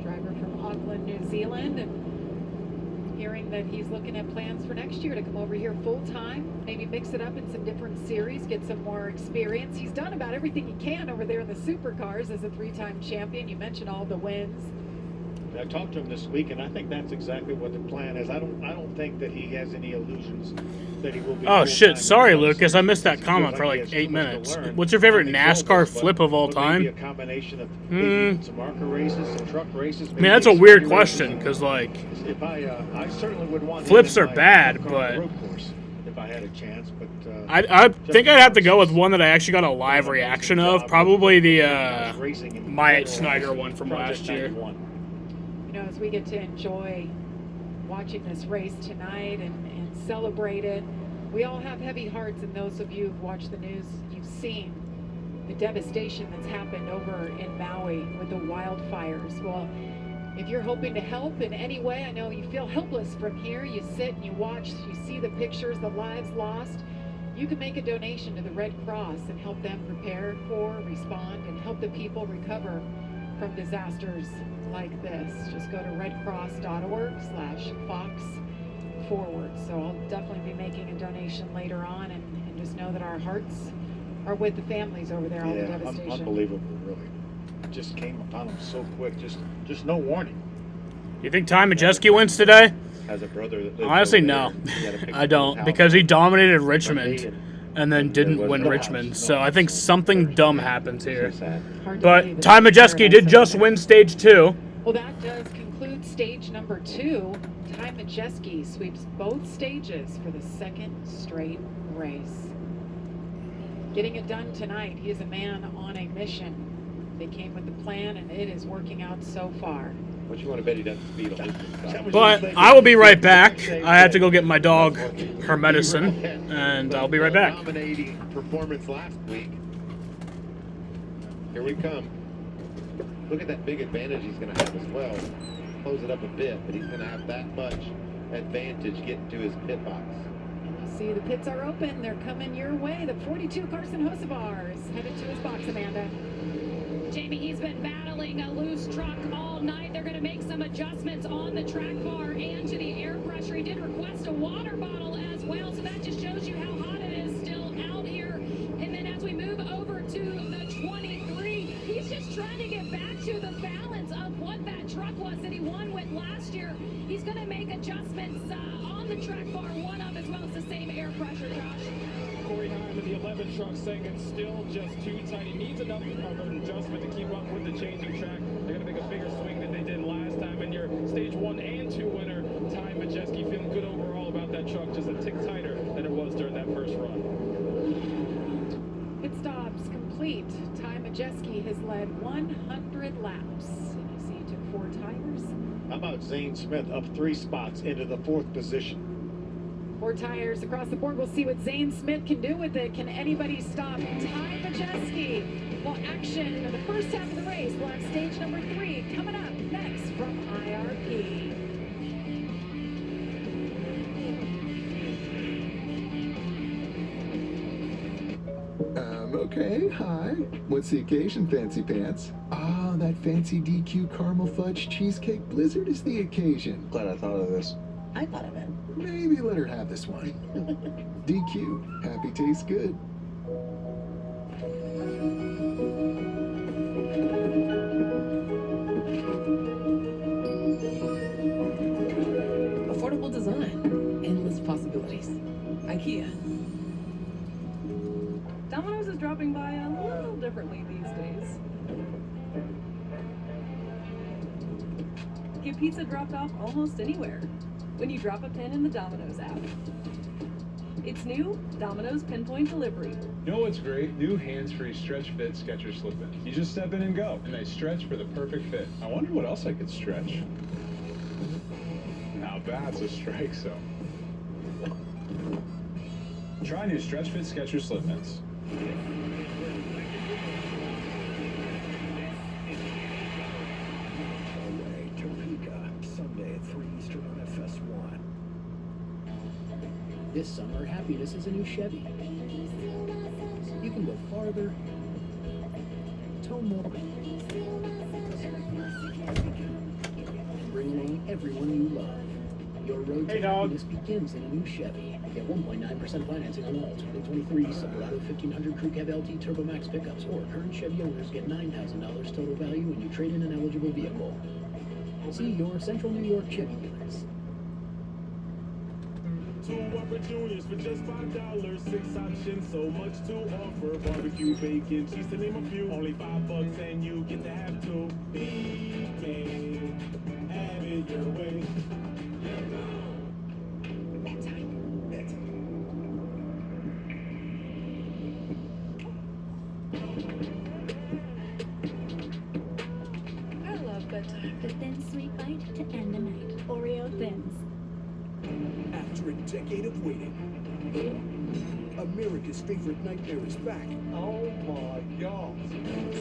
Driver from Auckland, New Zealand, and hearing that he's looking at plans for next year to come over here full-time, maybe mix it up in some different series, get some more experience. He's done about everything he can over there in the supercars as a 3-time champion. You mentioned all the wins. I talked to him this week, and I think that's exactly what the plan is. I don't think that he has any illusions that he will be. Oh shit! full-time Sorry, in the Lucas. I missed that He comment feels for he like has 8 too much to minutes. learn What's your favorite on the NASCAR global, flip of all but maybe a time? combination of maybe some marker races, some truck races. I mean, that's a weird question because like If I certainly would want flips him are in my bad, car on but the road course if I had a chance. But I think I'd have to go with one that I actually got a live reaction of. Probably the Myatt Snyder one from last year. As we get to enjoy watching this race tonight and celebrate it, we all have heavy hearts, and those of you who've watched the news, you've seen the devastation that's happened over in Maui with the wildfires. Well, if you're hoping to help in any way, I know you feel helpless from here. You sit and you watch, you see the pictures, the lives lost. You can make a donation to the Red Cross and help them prepare for, respond, and help the people recover from disasters like this. Just go to redcross.org/Fox/forward. So I'll definitely be making a donation later on, and just know that our hearts are with the families over there, all the devastation. Unbelievable, really. It just came upon them so quick, just no warning. You think Ty Majeski wins today? As a brother that lives Honestly, over no. there, he had to pick I don't, his house because he up dominated Sunday Richmond and then didn't was win no Richmond. house, So I think something dumb happens here. sad. But Ty Majeski did just win stage 2. Well, that does conclude stage number 2. Ty Majeski sweeps both stages for the second straight race. Getting it done tonight. He is a man on a mission. They came with the plan, and it is working out so far. What you want to bet he doesn't speed on this? But I will be right back. I have to go get my dog her medicine, and I'll be right back. Dominating performance last week. Here we come. Look at that big advantage he's going to have as well. Close it up a bit, but he's going to have that much advantage getting to his pit box. See, the pits are open. They're coming your way. The 42 Carson Hocevar is headed to his box, Amanda. Jamie, he's been battling a loose truck all night. They're going to make some adjustments on the track bar and to the air pressure. He did request a water bottle as well, so that just shows you how hot it is still out here. And then as we move over to the 23, he's just trying to get back to the balance of what that truck was that he won with last year. He's going to make adjustments on the track bar, one up as well as the same air pressure, Josh. Corey Heim in the 11 truck saying it's still just too tight. He needs enough of an adjustment to keep up with the changing track. They're going to make a bigger swing than they did last time. And your stage 1 and 2 winner, Ty Majeski, feeling good overall about that truck, just a tick tighter than it was during that first run. Pit stops complete. Ty Majeski has led 100 laps. And you see he took 4 tires. How about Zane Smith up 3 spots into the 4th position? 4 tires across the board. We'll see what Zane Smith can do with it. Can anybody stop Ty Majeski? Well, action in the first half of the race. We'll have stage number 3 coming up next from IRP. Okay, hi. What's the occasion, Fancy Pants? Ah, that fancy DQ caramel fudge cheesecake blizzard is the occasion. Glad I thought of this. I thought of it. Maybe let her have this one. DQ, happy tastes good. Affordable design. Endless possibilities. IKEA. Domino's is dropping by a little differently these days. Get pizza dropped off almost anywhere when you drop a pin in the Domino's app. It's new Domino's Pinpoint Delivery. You know what's great? New hands-free stretch fit Skechers slip-ins. You just step in and go, and they stretch for the perfect fit. I wonder what else I could stretch. Now that's a strike zone. Try new stretch fit Skechers slip-ins. Sunday at 3 Eastern on FS1. This summer, happiness is a new Chevy. You can go farther, tow more, and bring along everyone you love. Your road to happiness begins in a new Chevy. Get 1.9% financing on all 2023 Silverado 1500 Crew Cab LT Turbo Max pickups, or current Chevy owners get $9,000 total value when you trade in an eligible vehicle. See your Central New York Chevy dealers. 2 Whopper Juniors for just $5. 6 options, so much to offer. Barbecue, bacon, cheese to name a few. Only $5 and you get to have 2. Big man, have it your way. I love bedtime. The thin, sweet bite to end the night. Oreo Thins. After a decade of waiting, America's favorite nightmare is back. Oh my God.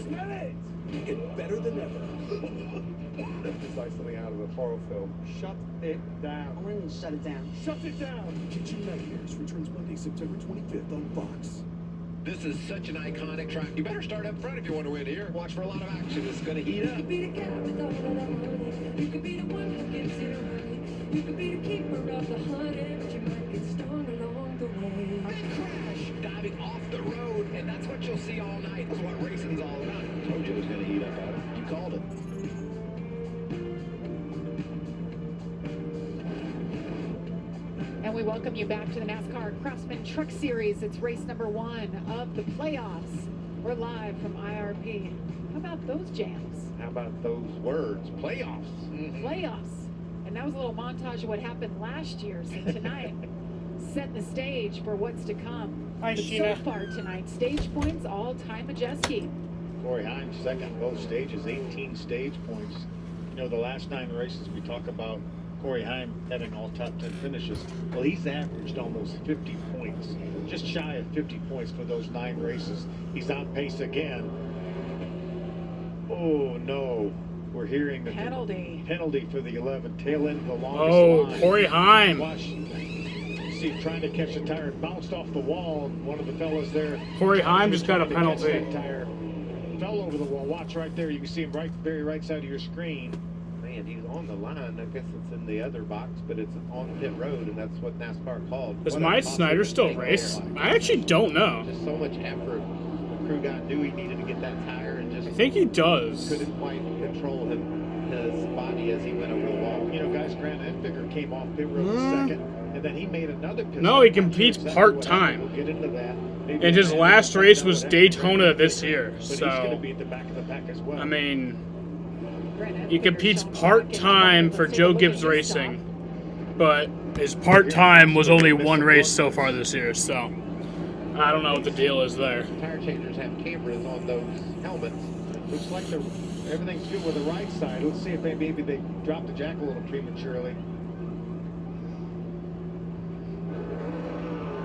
Smell it! And better than ever. It's like something out of a horror film. Shut it down. I'm gonna shut it down. Shut it down. Kitchen Nightmares returns Monday, September 25th on Fox. This is such an iconic track. You better start up front if you want to win here. Watch for a lot of action. It's going to heat up. You could be the cat with all of the honey. You could be the one who gives it away. You could be the keeper of the honey, but you might get stung along the way. Big crash, diving off the road, and that's what you'll see all night. That's what racing's all about. Told you it was going to heat up, Adam. You called it. And we welcome you back to the NASCAR Craftsman Truck Series. It's race number 1 of the playoffs. We're live from IRP. How about those jams? How about those words? Playoffs. Playoffs. And that was a little montage of what happened last year. So tonight, setting the stage for what's to come. Hi, But Sheena. so far tonight, stage points, all Ty Majeski. Corey Himes second in both stages, 18 stage points. You know, the last 9 races we talk about Corey Himes having all top 10 finishes. Well, he's averaged almost 50 points, just shy of 50 points for those 9 races. He's on pace again. Oh no, we're hearing the penalty for the 11, tail end of the longest line. Corey Himes. Watch, see, trying to catch the tire, it bounced off the wall. One of the fellas there. Corey Himes just got a trying to catch penalty. that tire, fell over the wall. Watch right there. You can see him very right side of your screen. Man, he's on the line. I guess it's in the other box, but it's on pit road, and that's what NASCAR called. Does What a Mike possible Snyder still mistake race? there. I actually don't know. Just so much effort. The crew guy knew he needed to get that tire and just I think he does. couldn't quite control his body as he went over the wall. You know, guys, Grant Enfinger came off pit road second, and then he made another pit No, stop. he Not sure competes exactly what happened. part-time. We'll get into that. Maybe And his Grant last Enfinger race found out was what happened. Daytona this year. But he's going to So, be at the back of the pack as well. I mean, he competes part-time for Joe Gibbs Racing, but his part-time was only 1 race so far this year. So, I don't know what the deal is there. Tire changers have cameras on those helmets. Looks like everything's good with the right side. Let's see if maybe they dropped the jack a little prematurely.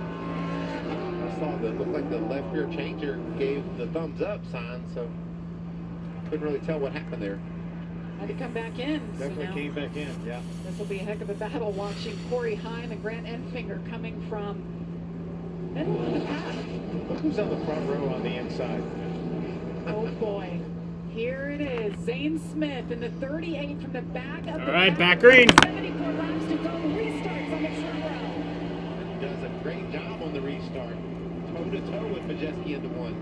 I saw that looked like the left rear changer gave the thumbs up sign, so couldn't really tell what happened there. Had to come back in. Definitely so came back in, yeah. This will be a heck of a battle watching Corey Himes and Grant Enfinger coming from middle of the pack. Look who's on the front row on the inside. Oh boy. Here it is. Zane Smith in the 38 from the back of the All right, pack. back green. 74 laps to go. Restarts on the front row. Does a great job on the restart. Toe to toe with Majeski into one.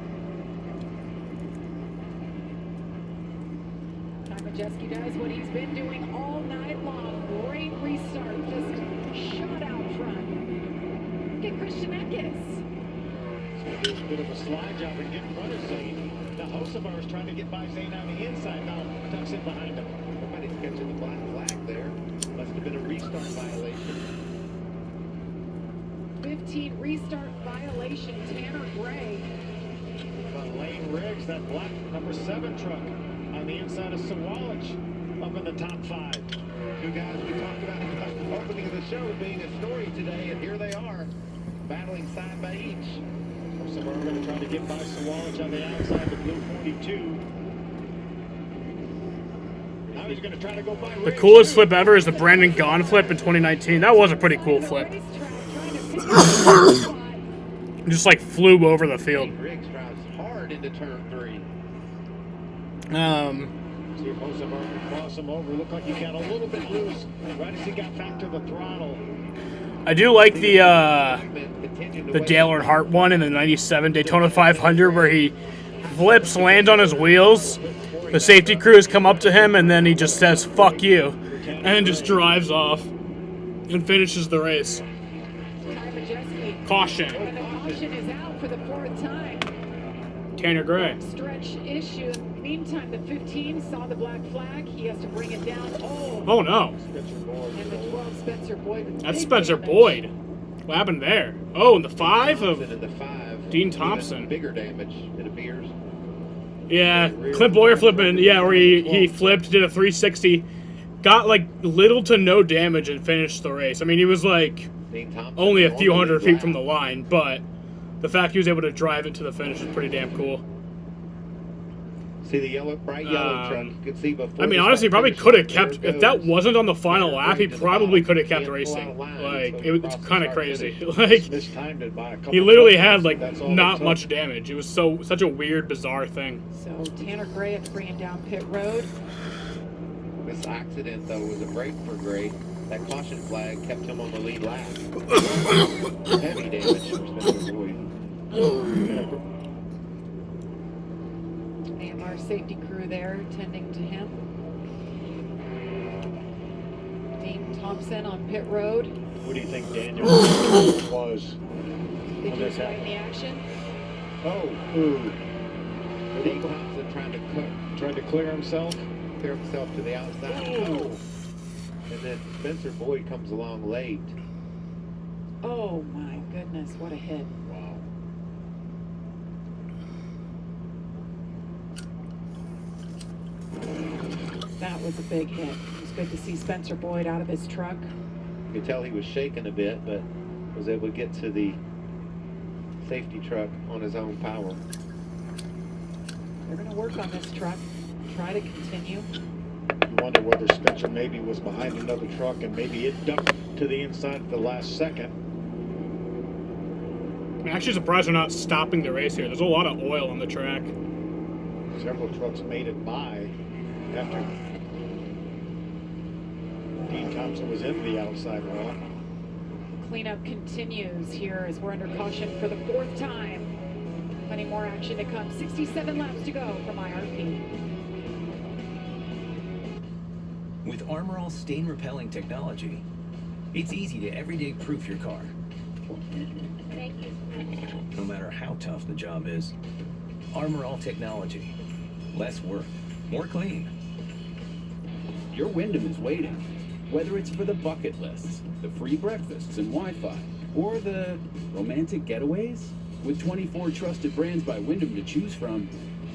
Ty Majeski does what he's been doing all night long. Great restart. Just shot out front. Look at Christian Eckes. A bit of a slide job and get in front of Zane. Now Hocevar is trying to get by Zane on the inside. Now tucks in behind him. Somebody's catching the black flag there. Must have been a restart violation. 15 restart violation. Tanner Gray. Lane Riggs, that black number 7 truck on the inside of Sawalich up in the top 5. Two guys we talked about at the opening of the show being a story today, and here they are, battling side by each. So we're going to try to get by Sawalich on the outside, the blue 42. Now he's going to try to go by The Riggs, coolest too. flip ever is the Brandon Gaughan flip in 2019. That was a pretty cool flip. Just like flew over the field. Riggs drives hard into turn 3. See if Hocevar can cross him over. Looked like he got a little bit loose right as he got back to the throttle. I do like the Dale Earnhardt one in the 97 Daytona 500 where he flips, lands on his wheels. The safety crews come up to him and then he just says, "Fuck you," and just drives off and finishes the race. Caution. And the caution is out for the 4th time. Tanner Gray. Stretch issue. Meantime, the 15 saw the black flag. He has to bring it down. Oh no. And the 12, Spencer Boyd. with That's big Spencer damage. Boyd. What happened there? Oh, and the 5 of And the 5, Dean even Thompson. bigger damage, it appears. Yeah, Clint Boyer flipping. Yeah, where he flipped, did a 360, got like little to no damage and finished the race. I mean, he was like Dean Thompson only a few on the hundred lead feet from the line, but the fact he was able to drive it to the finish is pretty damn cool. See the bright yellow truck. You could see before. I mean, the honestly, he start probably finish could have line, kept. there If that goes. wasn't on the final Tanner lap, Gray he to the probably bottom. could have kept Can't pull out racing. of line, Like so it's across the kind of start crazy. finish. Like Mistimed it by a couple he literally trucks. had like That's all it not took. much damage. It was such a weird, bizarre thing. So Tanner Gray had to bring it down pit road. This accident, though, was a break for Gray. That caution flag kept him on the lead lap. Heavy damage for Spencer Boyd. AMR safety crew there tending to him. Dean Thompson on pit road. What do you think Daniel was? Did when you this fight happened? the action? Oh, ooh. Dean Thompson trying to Tried to clear himself. clear himself to the outside. Oh. And then Spencer Boyd comes along late. Oh my goodness, what a hit. Wow. That was a big hit. It was good to see Spencer Boyd out of his truck. You could tell he was shaking a bit, but was able to get to the safety truck on his own power. They're going to work on this truck, try to continue. You wonder whether Spencer maybe was behind another truck and maybe it ducked to the inside at the last second. I'm actually surprised they're not stopping the race here. There's a lot of oil on the track. Several trucks made it by after Dean Thompson was in the outside wall. Cleanup continues here as we're under caution for the 4th time. Plenty more action to come. 67 laps to go from IRP. With Armor All stain repelling technology, it's easy to everyday proof your car. No matter how tough the job is, Armor All technology. Less work, more clean. Your Wyndham is waiting. Whether it's for the bucket lists, the free breakfasts and Wi-Fi, or the romantic getaways, with 24 trusted brands by Wyndham to choose from,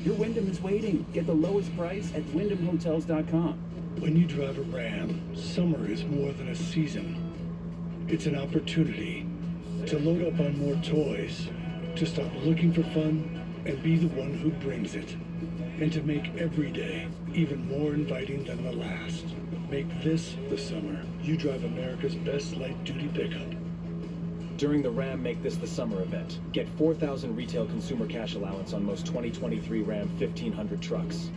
your Wyndham is waiting. Get the lowest price at WyndhamHotels.com. When you drive a Ram, summer is more than a season. It's an opportunity to load up on more toys, to stop looking for fun and be the one who brings it, and to make every day even more inviting than the last. Make this the summer you drive America's best light-duty pickup. During the Ram Make This the Summer event, get 4,000 retail consumer cash allowance on most 2023 Ram 1500 trucks.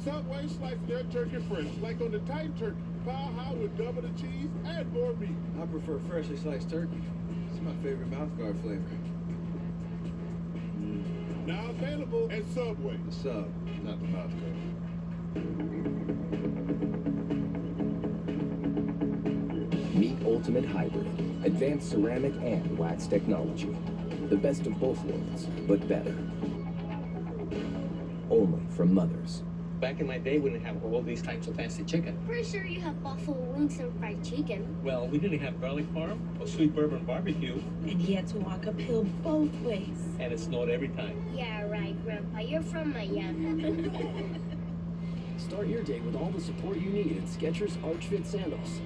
Subway sliced their turkey fresh, like on the Titan Turkey. Powerhouse with double the cheese and more meat. I prefer freshly sliced turkey. It's my favorite mouthguard flavor. Now available at Subway. The sub, not the mouthguard. Meet Ultimate Hybrid, advanced ceramic and wax technology. The best of both worlds, but better. Only from Mother's. Back in my day, we didn't have all these types of fancy chicken. Pretty sure you have buffalo wings and fried chicken. Well, we didn't have garlic parm or sweet bourbon barbecue. And he had to walk uphill both ways. And it snowed every time. Yeah, right, Grandpa. You're from Miami. Start your day with all the support you need in Skechers Arch Fit sandals.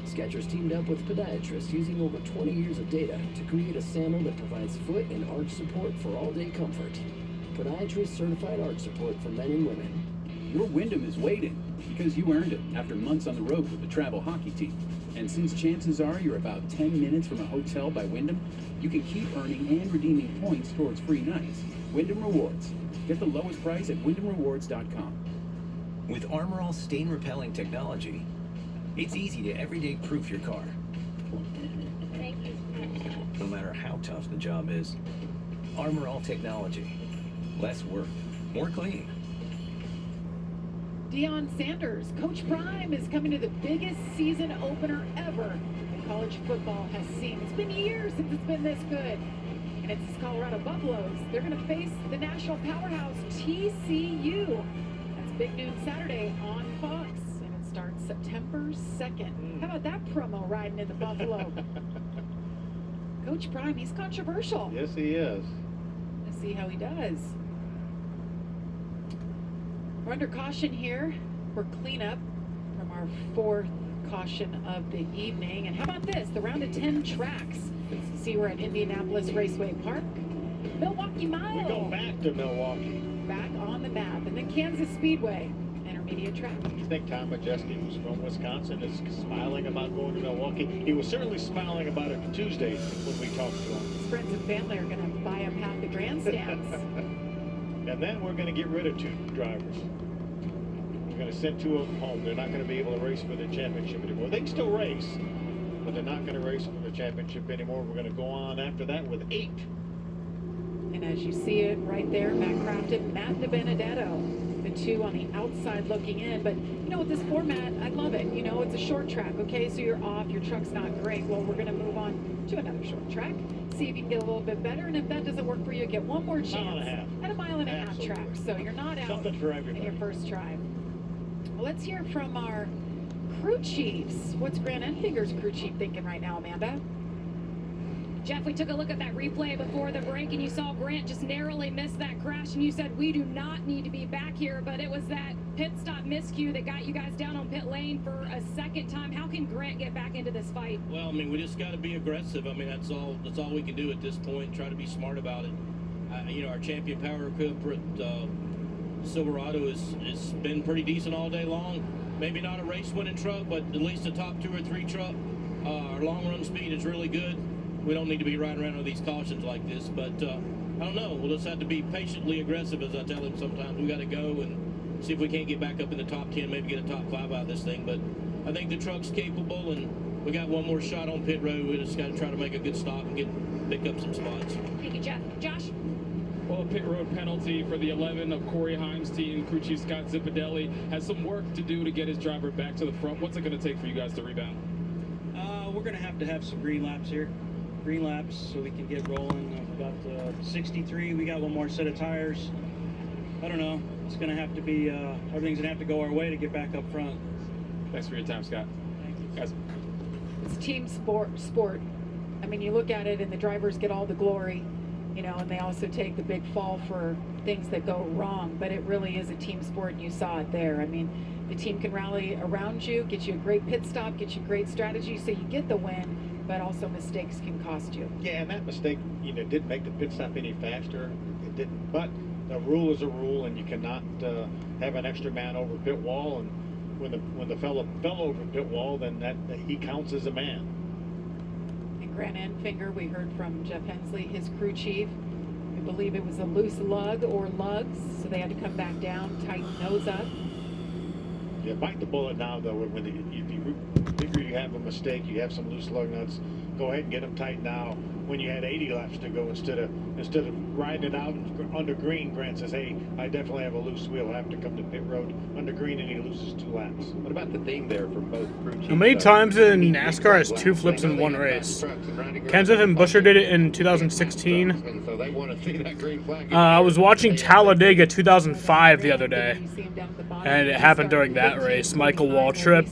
Skechers teamed up with podiatrists using over 20 years of data to create a sandal that provides foot and arch support for all-day comfort. Podiatrist certified arch support for men and women. Your Wyndham is waiting because you earned it after months on the road with the travel hockey team. And since chances are you're about 10 minutes from a hotel by Wyndham, you can keep earning and redeeming points towards free nights. Wyndham Rewards. Get the lowest price at WyndhamRewards.com. With Armor All stain repelling technology, it's easy to everyday proof your car. No matter how tough the job is, Armor All technology. Less work, more clean. Deion Sanders, Coach Prime is coming to the biggest season opener ever that college football has seen. It's been years since it's been this good. And it's the Colorado Buffaloes. They're going to face the national powerhouse TCU. That's big noon Saturday on Fox. And it starts September 2nd. How about that promo riding in the Buffalo? Coach Prime, he's controversial. Yes, he is. Let's see how he does. We're under caution here for cleanup from our 4th caution of the evening. And how about this? The round of 10 tracks. See, we're at Indianapolis Raceway Park. Milwaukee Mile. We go back to Milwaukee. Back on the map. And then Kansas Speedway, intermediate track. You think Tom Majeski, who's from Wisconsin, is smiling about going to Milwaukee? He was certainly smiling about it Tuesday when we talked to him. His friends and family are going to buy up half the grandstands. And then we're going to get rid of 2 drivers. We're going to send 2 of them home. They're not going to be able to race for the championship anymore. They can still race, but they're not going to race for the championship anymore. We're going to go on after that with 8. And as you see it right there, Matt Crafton, Matt DiBenedetto, the 2 on the outside looking in. But, you know, with this format, I love it. You know, it's a short track, okay? So you're off, your truck's not great. Well, we're going to move on to another short track. See if you can get a little bit better, and if that doesn't work for you, get one more chance at a 1.5 mile track. So you're not out Something for everybody. in your first try. Well, let's hear from our crew chiefs. What's Grant Enfinger's crew chief thinking right now, Amanda? Jeff, we took a look at that replay before the break, and you saw Grant just narrowly miss that crash, and you said we do not need to be back here, but it was that pit stop miscue that got you guys down on pit lane for a second time. How can Grant get back into this fight? Well, I mean, we just got to be aggressive. I mean, that's all we can do at this point. Try to be smart about it. You know, our champion power equivalent Silverado has been pretty decent all day long. Maybe not a race-winning truck, but at least a top 2 or 3 truck. Our long-run speed is really good. We don't need to be riding around with these cautions like this, but I don't know. We'll just have to be patiently aggressive, as I tell him sometimes. We got to go and see if we can't get back up in the top 10, maybe get a top 5 out of this thing. But I think the truck's capable, and we got one more shot on pit road. We just got to try to make a good stop and pick up some spots. Thank you, Jeff. Josh? Well, a pit road penalty for the 11 of Corey Himes' team. Crew chief Scott Zipadelli has some work to do to get his driver back to the front. What's it going to take for you guys to rebound? We're going to have some green laps here. Green laps so we can get rolling. About 63. We got one more set of tires. I don't know. It's going to have to be, everything's going to have to go our way to get back up front. Thanks for your time, Scott. Thank you. Guys. It's team sport. I mean, you look at it and the drivers get all the glory, you know, and they also take the big fall for things that go wrong, but it really is a team sport, and you saw it there. I mean, the team can rally around you, get you a great pit stop, get you great strategy so you get the win, but also mistakes can cost you. Yeah, and that mistake, you know, didn't make the pit stop any faster. It didn't, but a rule is a rule, and you cannot have an extra man over pit wall, and when the fellow fell over pit wall, then that he counts as a man. And Grant Enfinger, we heard from Jeff Hensley, his crew chief. We believe it was a loose lug or lugs, so they had to come back down, tighten those up. Yeah, bite the bullet now, though. If you figure you have a mistake, you have some loose lug nuts, go ahead and get them tight now. When you had 80 laps to go, instead of riding it out under green, Grant says, "Hey, I definitely have a loose wheel. I have to come to pit road under green," and he loses 2 laps. What about the theme there for both crew chiefs? How many times in NASCAR has 2 flips in one race? Kenseth and Busher did it in 2016. And so they want to see that green flag. I was watching Talladega 2005 the other day, and it happened during that race. Michael Waltrip,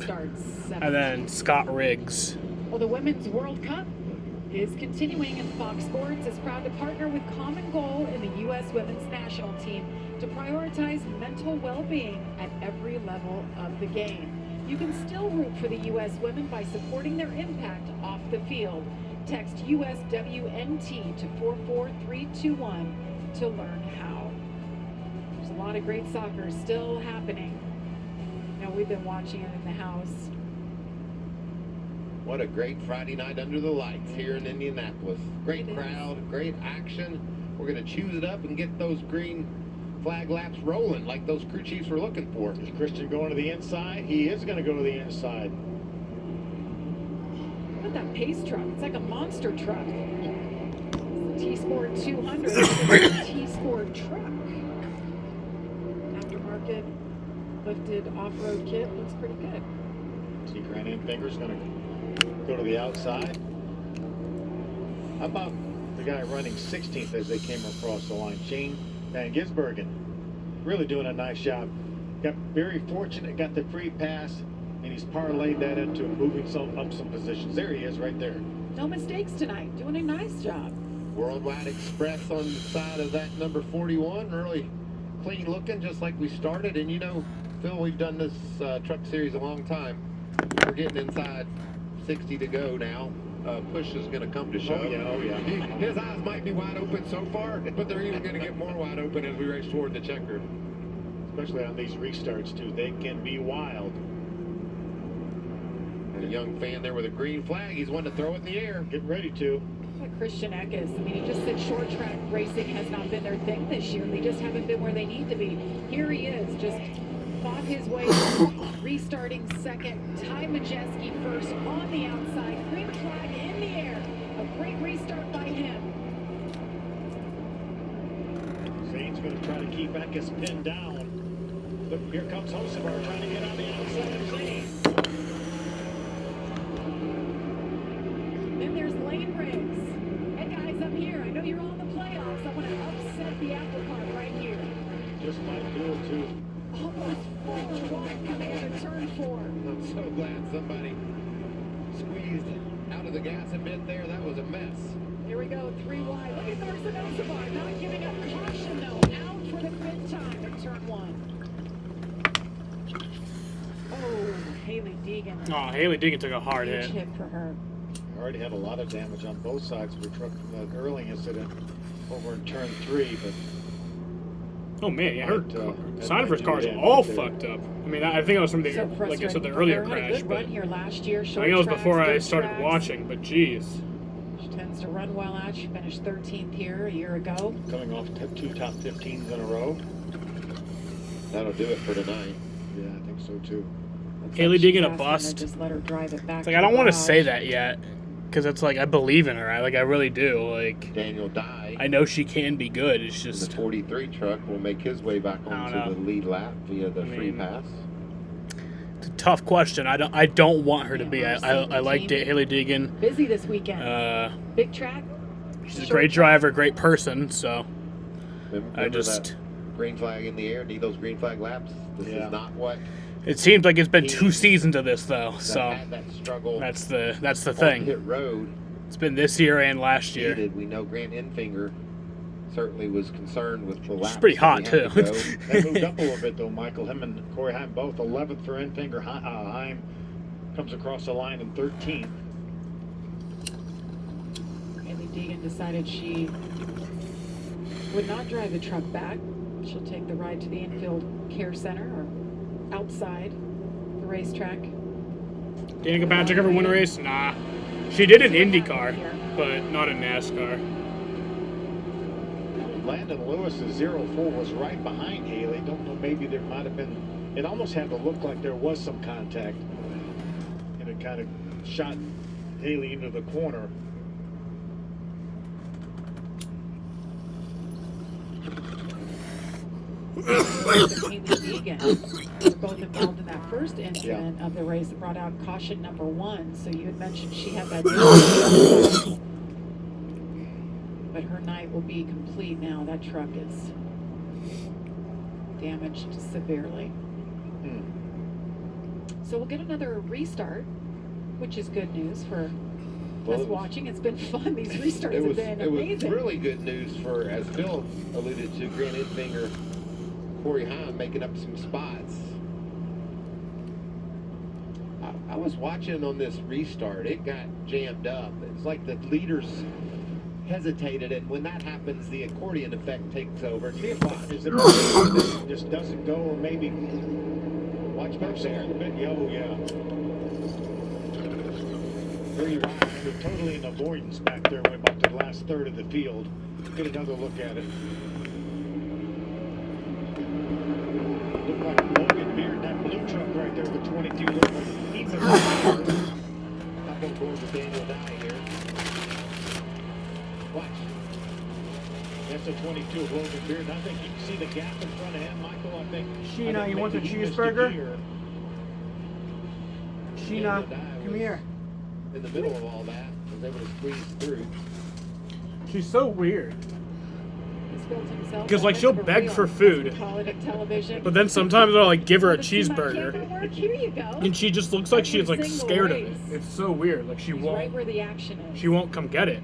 and then Scott Riggs. Well, the Women's World Cup is continuing, and Fox Sports is proud to partner with Common Goal in the U.S. Women's National Team to prioritize mental well-being at every level of the game. You can still root for the U.S. women by supporting their impact off the field. Text USWNT to 44321 to learn how. There's a lot of great soccer still happening. You know, we've been watching it in the house. What a great Friday night under the lights here in Indianapolis. Great crowd, great action. We're going to choose it up and get those green flag laps rolling like those crew chiefs were looking for. Is Christian going to the inside? He is going to go to the inside. Look at that pace truck. It's like a monster truck. T-Sport 200. It's a T-Sport truck. Aftermarket lifted off-road kit. Looks pretty good. See, Grant Enfinger's going to go to the outside. How about the guy running 16th as they came across the line? Shane Van Gisbergen really doing a nice job. Got very fortunate, got the free pass, and he's parlayed that into moving up some positions. There he is right there. No mistakes tonight. Doing a nice job. Worldwide Express on the side of that number 41. Really clean looking, just like we started. And you know, Phil, we've done this truck series a long time. We're getting inside 60 to go now. Push is going to come to shove. Oh yeah. His eyes might be wide open so far, but they're even going to get more wide open as we race toward the checker. Especially on these restarts too. They can be wild. And a young fan there with a green flag. He's one to throw it in the air. Getting ready to. Like Christian Eckes. I mean, he just said short track racing has not been their thing this year. They just haven't been where they need to be. Here he is, just fought his way restarting second. Ty Majeski first on the outside. Green flag in the air. A great restart by him. Zane's going to try to keep Eckes pinned down. But here comes Hocevar trying to get on the outside of Zane. Then there's Lane Riggs. Hey guys, up here. I know you're all in the playoffs. I want to upset the apple cart right here. Just might do it too. Almost 4 wide coming into turn 4. I'm so glad somebody squeezed out of the gas a bit there. That was a mess. Here we go, 3 wide. Look at Carson Elsebar not giving up caution though. Out for the 5th time in turn 1. Oh, Haley Deegan. Oh, Haley Deegan took a hard Huge hit. hit for her. Already had a lot of damage on both sides of the truck from the early incident over in turn 3, but Oh man, yeah, her But, side of her that car's might do all it. fucked up. I mean, I think it was from the, So like I said, the frustrating earlier for her. Had a crash, good but run here last year. I Short think it was tracks, before I dirt started tracks. watching, but geez. She tends to run well out. She finished 13th here a year ago. coming off 2 top 15s in a row. That'll do it for tonight. Yeah, I think so too. Haley She's Deegan a asking to bust. Just let her drive it back. It's like to I don't the want to garage. say that yet, because it's like I believe in her. I really do. Like Daniel Dye I know she can be good. It's in the just 43 truck will make his way back I don't onto know. the lead lap via the I free mean, pass. it's a tough question. I don't want her to be. I like Haley Deegan. Busy this weekend. Big track. She's a short great track. driver, great person. So Remember I just that green flag in the air, need those green flag laps. This Yeah. is not what it seems like it's been 2 seasons of this though. that So had that struggle that's the on thing. pit road It's been this year and last year. needed. We know Grant Enfinger certainly was concerned with the laps. She's pretty hot that he had too. to go. They moved up a little bit though, Michael. Him and Corey Heim both 11th for Enfinger. Heim comes across the line in 13th. Haley Deegan decided she would not drive the truck back. She'll take the ride to the infield care center or outside the racetrack. Danica Patrick ever win a race? Nah. She did an IndyCar, but not a NASCAR. Landon Lewis's 0-4 was right behind Haley. Don't know, maybe there might have been, it almost had to look like there was some contact. And it kind of shot Haley into the corner. Haley Deegan were both involved in that first incident of the race that brought out caution number 1. So you had mentioned she had that. But her night will be complete now. That truck is damaged severely. So we'll get another restart, which is good news for us watching. It's been fun. These restarts have been amazing. It was really good news for, as Phil alluded to, Grant Enfinger, Corey Heim making up some spots. I was watching on this restart. It got jammed up. It's like the leaders hesitated, and when that happens, the accordion effect takes over. See if is it that just doesn't go, or maybe watch back there in the video. Oh yeah. Very wide. They're totally in avoidance back there, way about to the last third of the field. Get another look at it. Looked like Logan Beard, that blue truck right there, the 22 looked like he's a I'm going to go with Daniel Dye here. Watch. That's a 22 of Logan Beard. I think you can see the gap in front of him, Michael. I think. Sheena, you want the maybe he missed it cheeseburger? here. Sheena, come here. In the middle of all that, was able to squeeze through. She's so weird. He's built himself Because a like she'll bit of a beg reel, for as we food, call it at television. but then sometimes I'll like give her a Want to see my cheeseburger, camera work? Here you go. and she just looks like she's Every like single scared of race. it. It's so weird. Like she She's won't. right where the action is. She won't come get it.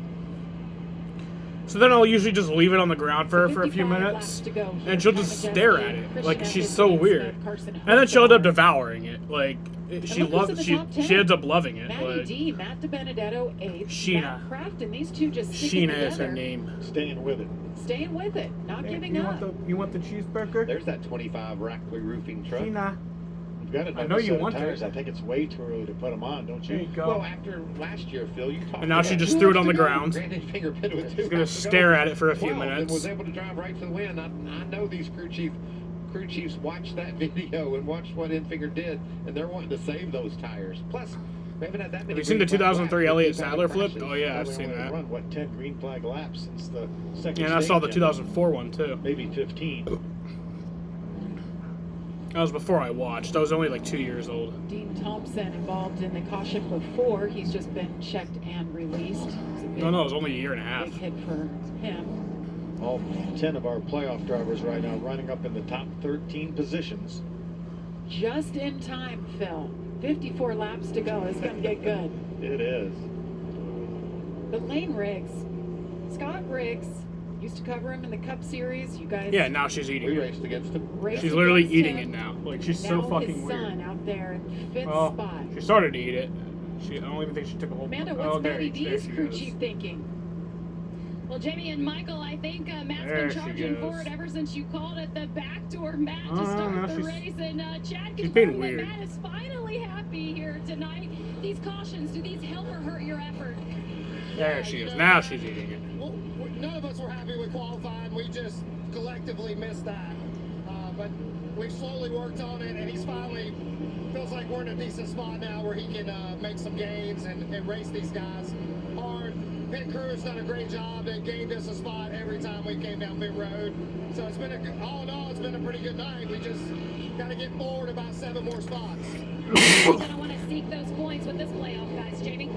So then I'll usually just leave it on the ground for her for a few 55 minutes, laps to go here. and she'll just Tom stare Majeski, at it. Christian Like she's Evans, so Ian weird. Smith, Carson And then she'll end up Hocevar. devouring it. Like she look who's loves. in the She top 10. she ends up loving it. Matty Like D, Matt DiBenedetto, 8th. Sheena. Matt Crafton, these two just sticking Sheena is her together. name. Staying with it. Staying with it, not giving up. You want the cheeseburger? There's that 25 Rackley roofing truck. Sheena. You've got another I know you set of want tires. it. I think it's way too early to put them on, don't you? There you go. Well, after last year, Phil, you talked And now she about just two threw it laps on the to go. ground. Grant Enfinger pit with 2 She's gonna laps to go. stare at it for a few 12 and minutes. was able to drive right for the win. I know these crew chiefs watched that video and watched what Enfinger did, and they're wanting to save those tires. Plus, we haven't had that many. Have you seen the green flag 2003 laps Elliott with 2 Sadler crashes. flip? Oh yeah, I've Probably seen only that. Run what 10 green flag laps since the second. Yeah, and I saw the stage ended. 2004 one too. Maybe 15. That was before I watched. I was only like 2 years old. Dean Thompson involved in the caution before. He's just been checked and released. It's a big, No, it was only a year and a half. big hit for him. All 10 of our playoff drivers right now running up in the top 13 positions. Just in time, Phil. 54 laps to go. It's going to get good. It is. But Lane Riggs, Scott Riggs, used to cover him in the Cup Series. You guys. Yeah, now she's eating We it. raced against him. She's literally eating it now. Like, she's so now fucking his weird. son out there in fifth Well, spot. she started to eat it. I don't even think she took a whole. Amanda, oh, what's there, Matty there D's she crew goes. chief thinking? Well, Jamie and Michael, I think Matt's There been she charging goes. forward ever since you called it the backdoor Matt Oh, to start no, the she's- race. And Chad she's being confirmed that weird. Matt is finally happy here tonight. These cautions, do these help or hurt your effort? There she is. Now she's eating it. Well, none of us were happy with qualifying. We just collectively missed that. But we've slowly worked on it, and he's finally feels like we're in a decent spot now where he can make some gains and race these guys hard. Pit crew's done a great job. They gained us a spot every time we came down pit road. So it's been all in all, it's been a pretty good night. We just got to get forward about 7 more spots. You're going to want to seek those points with this playoff, guys. Jamie?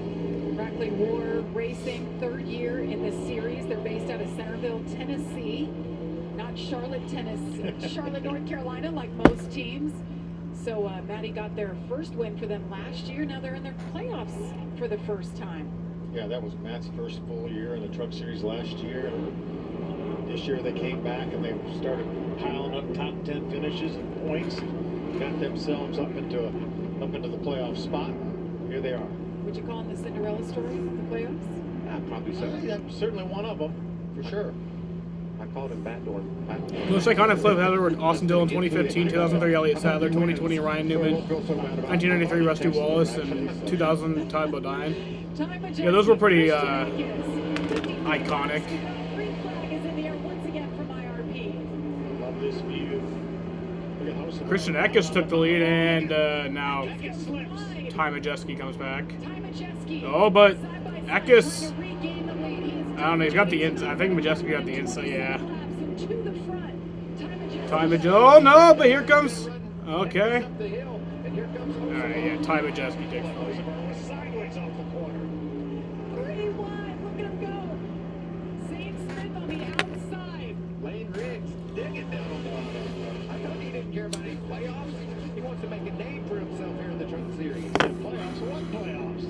Brackley War Racing, 3rd year in this series. They're based out of Centerville, Tennessee, not Charlotte, Tennessee, Charlotte, North Carolina, like most teams. So Maddie got their first win for them last year. Now they're in their playoffs for the first time. Yeah, that was Matt's first full year in the Truck Series last year. This year they came back and they started piling up top 10 finishes and points. Got themselves up into the playoff spot. Here they are. Would you call them the Cinderella story of the playoffs? Yeah, probably so. Yeah, certainly one of them, for sure. I called him backdoor. Most iconic Flip Heather were Austin Dillon 2015, 2003 Elliott Sadler, 2020 Ryan Newman, 1993 Rusty Wallace, and 2000 Ty Bodine. Yeah, those were pretty iconic. Green flag is in the air once again from IRP. Love this view. Look at how Christian Eckes took the lead, and now Ty Majeski comes back. Oh, but Eckes, I don't know, he's got the inside. I think Majeski got the inside, yeah. Ty Majeski, oh no, but here comes, okay. Alright, yeah, Ty Majeski takes the lead. sideways off the corner. 31, look at him go. Zane Smith on the outside. Lane Riggs digging down on the bottom. I thought he didn't care about any playoffs. He wants to make a name for himself here in the Truck Series. Playoffs, what playoffs?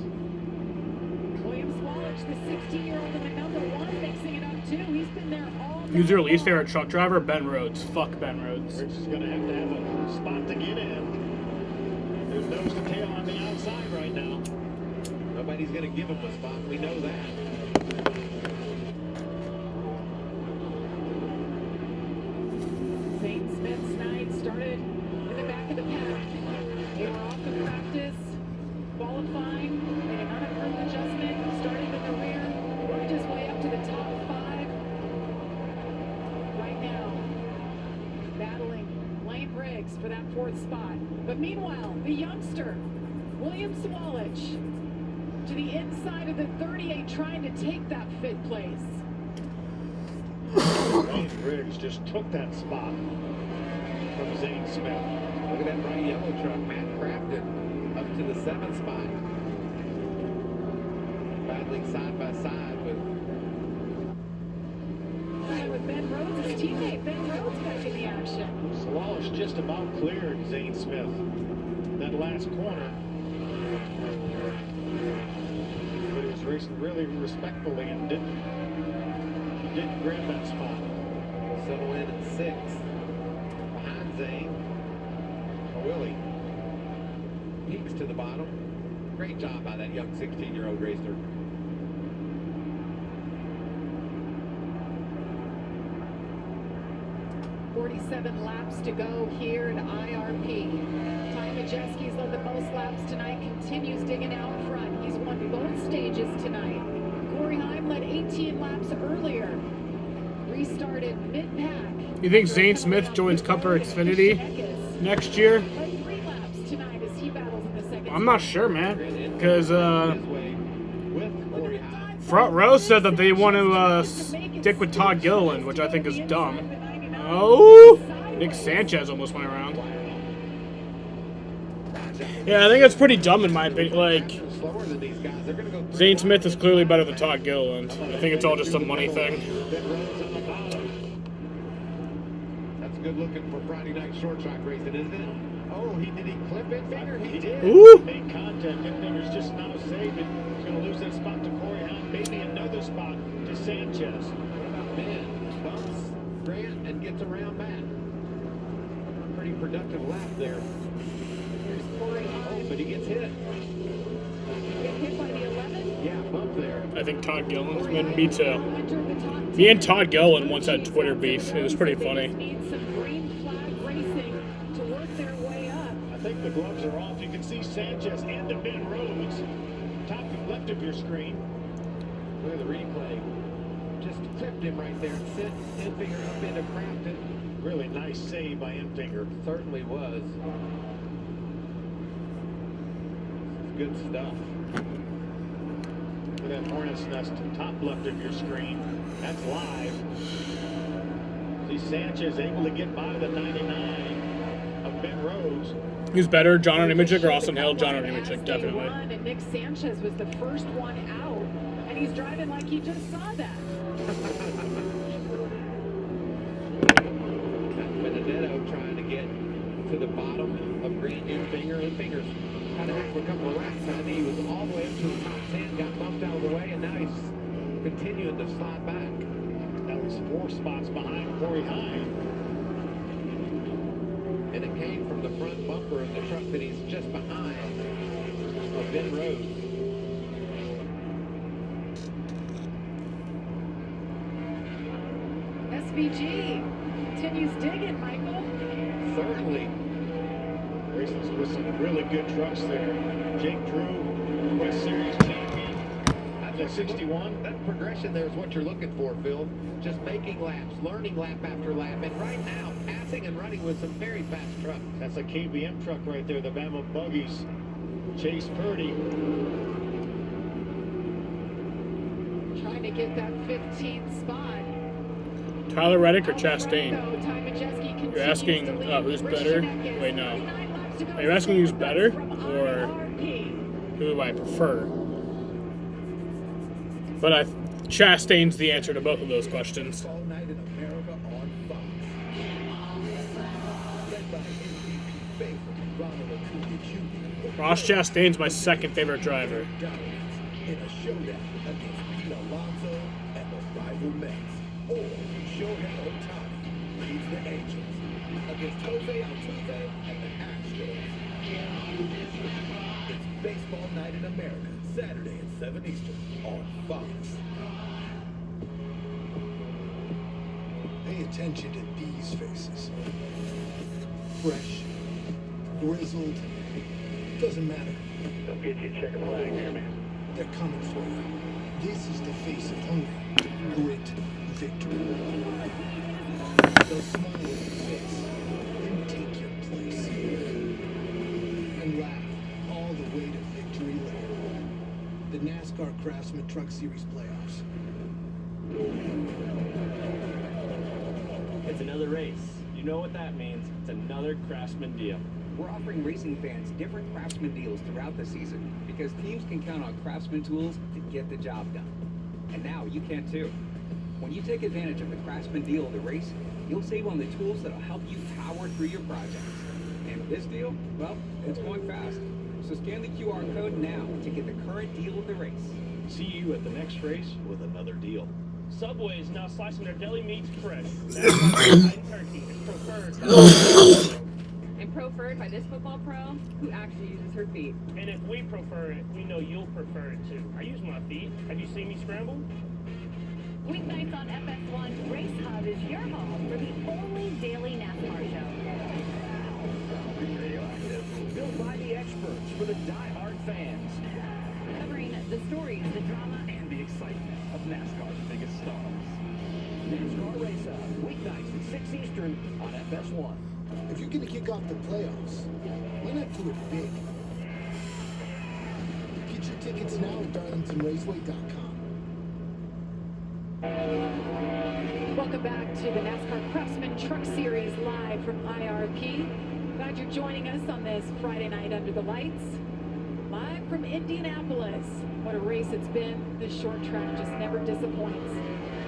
William Swallich, the 16-year-old in the number 1, mixing it up too. He's been there all Who's your least favorite truck driver? Ben Rhodes. Fuck Ben Rhodes. Riggs is going to have a spot to get in. There's nose to tail on the outside right now. Nobody's going to give him a spot. We know that. Zane Smith's night started in the back of the pack. They were off in practice, qualifying, made an unapproved adjustment, started in the rear, worked his way up to the top 5. Right now, battling Lane Riggs for that 4th spot. But meanwhile, the youngster, William Swallich, to the inside of the 38, trying to take that 5th place. Lane Riggs just took that spot from Zane Smith. Look at that bright yellow truck, Matt Crafton, up to the 7th spot. Battling side by side with Ben Rhodes, his teammate. Ben Rhodes back in the action. Swallich just about cleared Zane Smith that last corner. But he was racing really respectfully and didn't grab that spot. settle in at 6th. Behind Zane. Willie. Peaks to the bottom. Great job by that young 16-year-old racer. .47 laps to go here in IRP. Ty Majeski's led the most laps tonight, continues digging out front. He's won both stages tonight. Corey Heim led 18 laps earlier. Restarted mid-pack. You think Zane Smith joins Cupper Xfinity next year? Led 3 laps tonight as he battles in the second. I'm not sure, man. Because Front Row said that they want to stick with Todd Gilliland, which I think is dumb. Oh, Nick Sanchez almost went around. Yeah, I think that's pretty dumb in my opinion. Like, Zane Smith is clearly better than Todd Gilliland. I think it's all just a money thing. good looking for Friday night short track racing, isn't it? Oh, did he clip it? Finger? He did. Ooh. Made contact. Infinger's just now saved it. He's going to lose that spot to Corey Hunt. Maybe another spot to Sanchez. What about Ben? Bumps Grant and gets around Matt. Pretty productive lap there. Here's Corey Oh, Hunt. but he gets hit. Get hit by the 11. Yeah, bump there. I think Todd Gillen's been me too. Me and Todd Gillen once had Twitter beef. It was pretty funny. Need some green flag racing to work their way up. I think the gloves are off. You can see Sanchez and the Ben Rhodes. Top left of your screen. Look at the replay. Just clipped him right there and sent Infinger up into Crampton. Really nice save by Infinger. Certainly was. Good stuff. Look at that hornet's nest top left of your screen. That's live. See Sanchez able to get by the 99 of Ben Rhodes. Who's better, John or Nemechek or Austin Hill? John or Nemechek, definitely. And Nick Sanchez was the first one out, and he's driving like he just saw that. Benedetto trying to get to the bottom of Grant Infinger. Infinger's had it for a couple of laps, and he was all the way up to the top 10, got bumped out of the way, and now he's continuing to slide back. That was 4 spots behind Corey Hine. And it came from the front bumper of the truck that he's just behind of Ben Rhodes. SVG continues digging, Michael. Certainly. Races with some really good trucks there. Jake Drew, West Series champion. At 61. That progression there is what you're looking for, Phil. Just making laps, learning lap after lap, and right now, passing and running with some very fast trucks. That's a KBM truck right there, the Bama Buggies. Chase Purdy. Trying to get that 15th spot. Tyler Reddick or Chastain? Though, Ty Majeski You're continues asking to lead. who's better? Wait, no. 39 laps to go. Are you asking who's better or IRP. who do I prefer? But Chastain's the answer to both of those questions. All night in America on Fox. Led by MVP favorite Ronald Acuna Jr. Ross Chastain's my second favorite driver. Dominance in a showdown against Pete Alonso and the rival Mets. Or Shohei Ohtani leads the Angels against Jose Altuve and the Astros. It's Baseball Night in America, Saturday at 7 Eastern on Fox. Pay attention to these faces. Fresh, grizzled, doesn't matter. Don't get you a checker flag here, man. They're coming for you. This is the face of hunger, grit, victory. They'll smile at your face, then take your place. And laugh all the way to victory lane. The NASCAR Craftsman Truck Series playoffs. It's another race. You know what that means. It's another Craftsman deal. We're offering racing fans different Craftsman deals throughout the season because teams can count on Craftsman tools to get the job done. And now you can too. When you take advantage of the Craftsman deal of the race, you'll save on the tools that'll help you power through your projects. And this deal, well, it's going fast. So scan the QR code now to get the current deal of the race. See you at the next race with another deal. Subway is now slicing their deli meats fresh. That's turkey is preferred. And preferred by this football pro who actually uses her feet. And if we prefer it, we know you'll prefer it too. I use my feet. Have you seen me scramble? Weeknights on FS1, Race Hub is your home for the only daily NASCAR show. Built by the experts for the die-hard fans. Covering the stories, the drama, And the excitement of NASCAR's biggest stars. NASCAR Race Hub, weeknights at 6 Eastern on FS1. If you're going to kick off the playoffs, why not do it big? Get your tickets now at darlingtonraceway.com. Welcome back to the NASCAR Craftsman Truck Series live from IRP. Glad you're joining us on this Friday night under the lights. Live from Indianapolis. What a race it's been. This short track just never disappoints.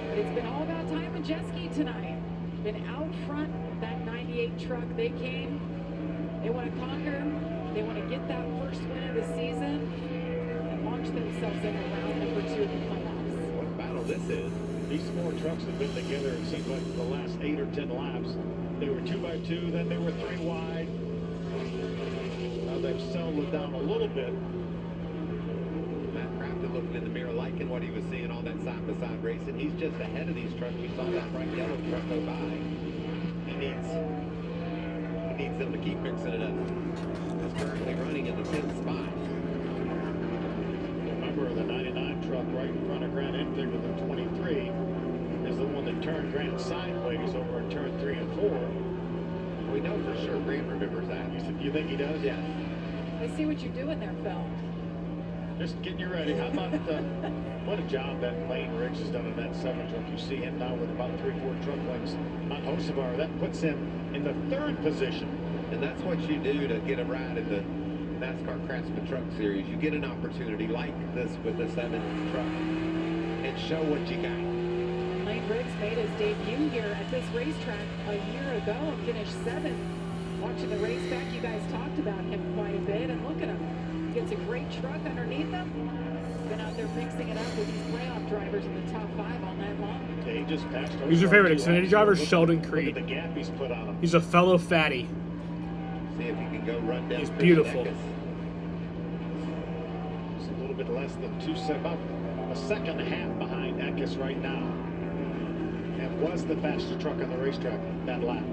But it's been all about Ty Majeski tonight. Been out front that night. 98 truck. They came. They want to conquer. They want to get that first win of the season and launch themselves into round number 2 of the playoffs. What a battle this is. These 4 trucks have been together, it seems like, the last 8 or 10 laps. They were 2x2, then they were 3 wide. Now they've settled it down a little bit. Matt Crafton looking in the mirror, liking what he was seeing on that side-by-side racing. He's just ahead of these trucks. We saw that bright yellow truck go by. He needs them to keep mixing it up. He's currently running in the 10th spot. Remember, the 99 truck right in front of Grant Enfield with the 23 is the one that turned Grant sideways over in turn 3 and 4. We know for sure Grant remembers that. You think he does? Yes. I see what you're doing there, Phil. Just getting you ready. How about what a job that Lane Riggs has done in that 7 truck. You see him now with about 3-4 truck lengths on Hocevar. That puts him in the 3rd position. And that's what you do to get a ride in the NASCAR Craftsman Truck Series. You get an opportunity like this with the 7 truck and show what you got. Lane Riggs made his debut here at this racetrack a year ago and finished 7th. Watching the race back, you guys talked about him quite a bit, and look at him. He gets a great truck underneath him. Been out there mixing it up with these playoff drivers in the top 5 all night long. Yeah, he just passed. Who's your favorite Xfinity driver? Sheldon Creed. The gap he's put on him. He's a fellow fatty. See if he can go run down. He's beautiful. It's a little bit less than 2 seconds, about a second and a half behind Eckes right now. And was the fastest truck on the racetrack that lap.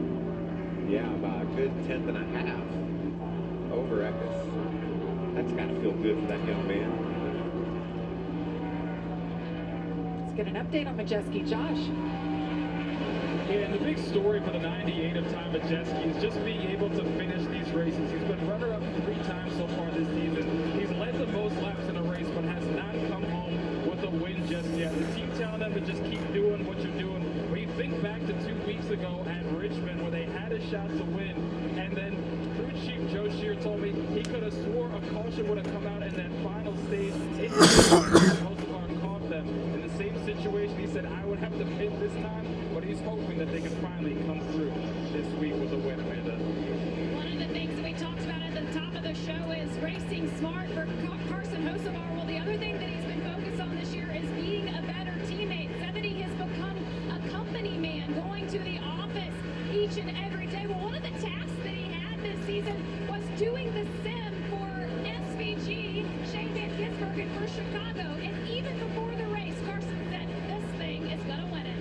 Yeah, about a good 10th and a half over Eckes. That's got to feel good for that young man. Let's get an update on Majeski. Josh. Yeah, and the big story for the 98 of Tom Majeski is just being able to finish these races. He's been runner-up 3 times so far this season. He's led the most laps in a race, but has not come home with a win just yet. The team telling them to just keep doing what you're doing. When you think back to 2 weeks ago at Richmond, where they had a shot to win, and then crew chief Joe Shear told me he could have swore a caution would have come out in that final stage. Hocevar caught them in the same situation. He said, I would have to pit this time, but he's hoping that they can finally come through this week with a win, Amanda. One of the things that we talked about at the top of the show is racing smart for Carson Hocevar. Well, the other thing that he's been focused on this year is being a better teammate. Said that he has become a company man, going to the office each and every day. Well, one of the tasks that he had this season was doing the sim for SVG, Shane Van Gisbergen for Chicago. And even before the race, Carson said, this thing is going to win it.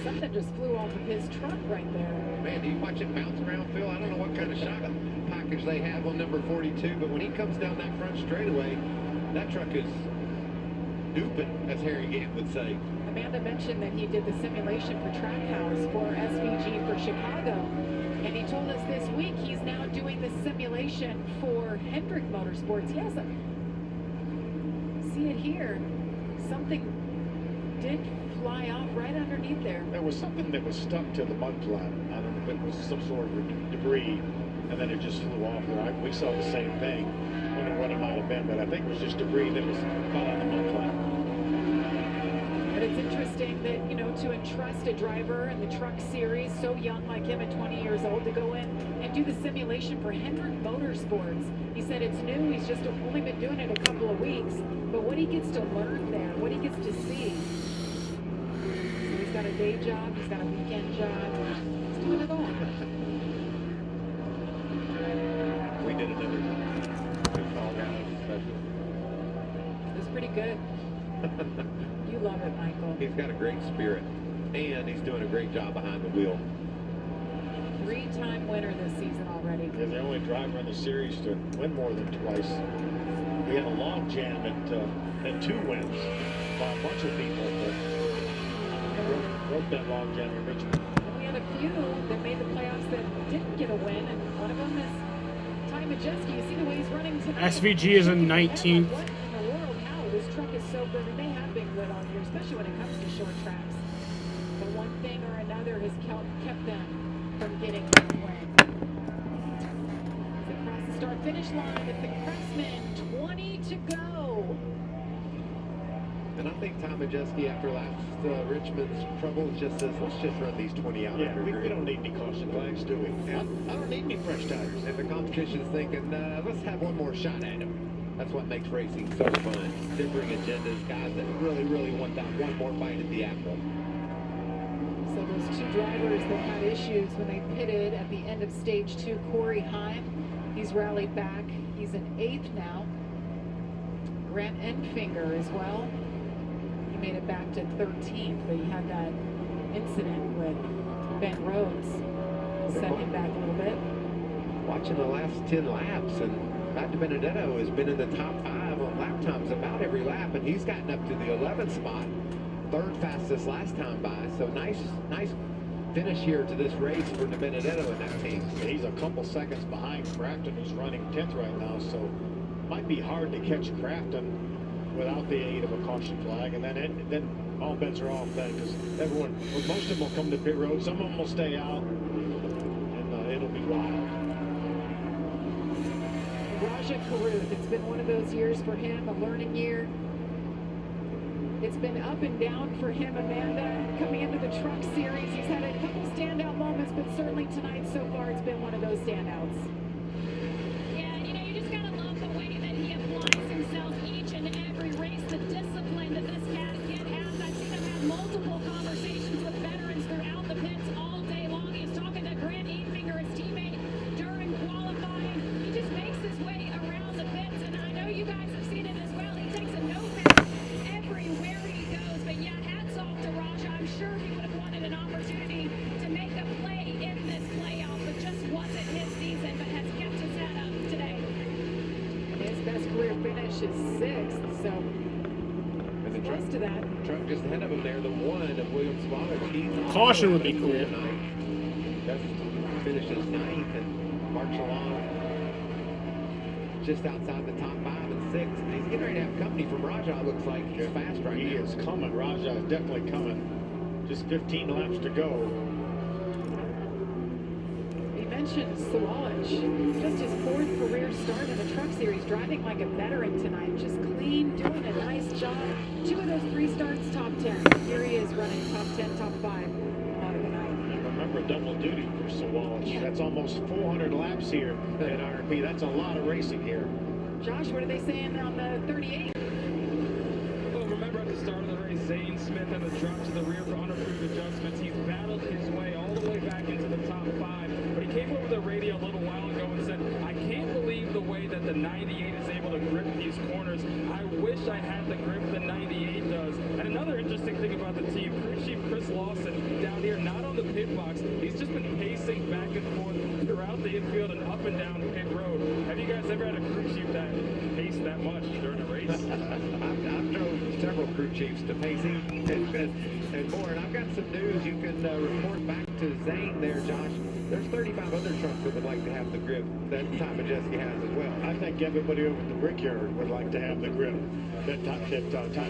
Something just flew off of his truck right there. Man, do you watch it bounce around, Phil? I don't know what kind of shot package they have on number 42, but when he comes down that front straightaway, that truck is duping, as Harry Gant would say. Amanda mentioned that he did the simulation for Trackhouse for SVG for Chicago. And he told us this week he's now doing the simulation for Hendrick Motorsports. Yes, see it here. Something did fly off right underneath there. There was something that was stuck to the mud flat. I don't know if it was some sort of debris, and then it just flew off there. We saw the same thing. I don't know what it might have been, but I think it was just debris that was caught on the mud flat. But it's interesting that, you know, to entrust a driver in the truck series, so young like him at 20 years old, to go in and do the simulation for Hendrick Motorsports. He said it's new, he's just only been doing it a couple of weeks, but what he gets to learn there, what he gets to see. So he's got a day job, he's got a weekend job, he's doing it all. We did another call down special. It was pretty good. You love it, Michael. He's got a great spirit, and he's doing a great job behind the wheel. 3-time winner this season already. He's the only driver in the series to win more than twice. We had a log jam at 2 wins by a bunch of people that broke that log jam in Richmond. And we had a few that made the playoffs that didn't get a win, and one of them is Ty Majeski. You see the way he's running tonight? SVG is in 19th. What in the world? How? This truck is so good, and they have been good all year, especially when it comes to short tracks. But one thing or another has kept them from getting the win. As they cross the start-finish line at the Craftsman, 20 to go. And I think Tom Majeski, after last Richmond's troubles, just says, let's just run these 20 out. Yeah, we don't need any caution flags, do we? Yeah. I don't need any fresh tires. And the competition's thinking, let's have one more shot at him. That's what makes racing so fun. Differing agendas, guys that really, really want that one more bite at the apple. So those two drivers that had issues when they pitted at the end of stage 2, Corey Heim, he's rallied back. He's in 8th now. Grant Enfinger as well. He made it back to 13th, but he had that incident with Ben Rhodes. Set him back a little bit. Watching the last 10 laps, and Matt Benedetto has been in the top 5 on lap times about every lap, and he's gotten up to the 11th spot. 3rd fastest last time by, so nice finish here to this race for De Benedetto and that team. He's a couple seconds behind Crafton, who's running 10th right now, so might be hard to catch Crafton without the aid of a caution flag, and then all bets are off then, because most of them will come to pit road, some of them will stay out, and it'll be wild. Raja Karuth, it's been one of those years for him, a learning year. It's been up and down for him, Amanda, coming into the Truck Series. He's had a couple standout moments, but certainly tonight so far it's been one of those standouts. Yeah, you just gotta love the way that he applies himself each and every race, the discipline that this kid has. I've seen him have multiple conversations with veterans throughout the pits all day long. He's talking to Grant Enfinger, his teammate, during qualifying. He just makes his way around the pits, and I know you guys have seen it as well. He takes a notepad everywhere he goes, but yeah, hats off to Raja. I'm sure he would have wanted an opportunity to make a play in this playoff, but just wasn't his season, but has kept his head up today. His best career finish is 6th, so And the close to that. Truck just ahead of him there, the one of Williams Bottle. Caution would be cool. That finishes 9th and march along just outside the top 5 and 6. And he's getting ready to have company from Raja. It looks like he's fast right now. He is coming. Raja is definitely coming. Just 15 laps to go. He mentioned Sawallich, just his 4th career start in the Truck Series, driving like a veteran tonight, just clean, doing a nice job. 2 of those 3 starts top 10. Here he is running top 10, top 5 out of the night. Remember double duty for Sawallich. Yeah. That's almost 400 laps here at RP. That's a lot of racing here. Josh, what are they saying on the 38? Well, remember at the start of the race, Zane Smith had the drop to the rear for unapproved adjustments. He's battled his way all the way back into the top 5, but he came over the radio a little while ago and said, I can't believe the way that the 98 is able to grip these corners. I wish I had the grip the 98 does. And another interesting thing about the team, crew chief Chris Lawson down here, not on the pit box. He's just been pacing back and forth throughout the infield and up and down pit road. Have you guys ever had a crew chief that paced that much during a race? I've drove several crew chiefs to pacing and more, and I've got some news you can report back to Zane there, Josh. There's 35 other trucks that would like to have the grip that Tom Majeski has as well. I think everybody over at the Brickyard would like to have the grip that Tom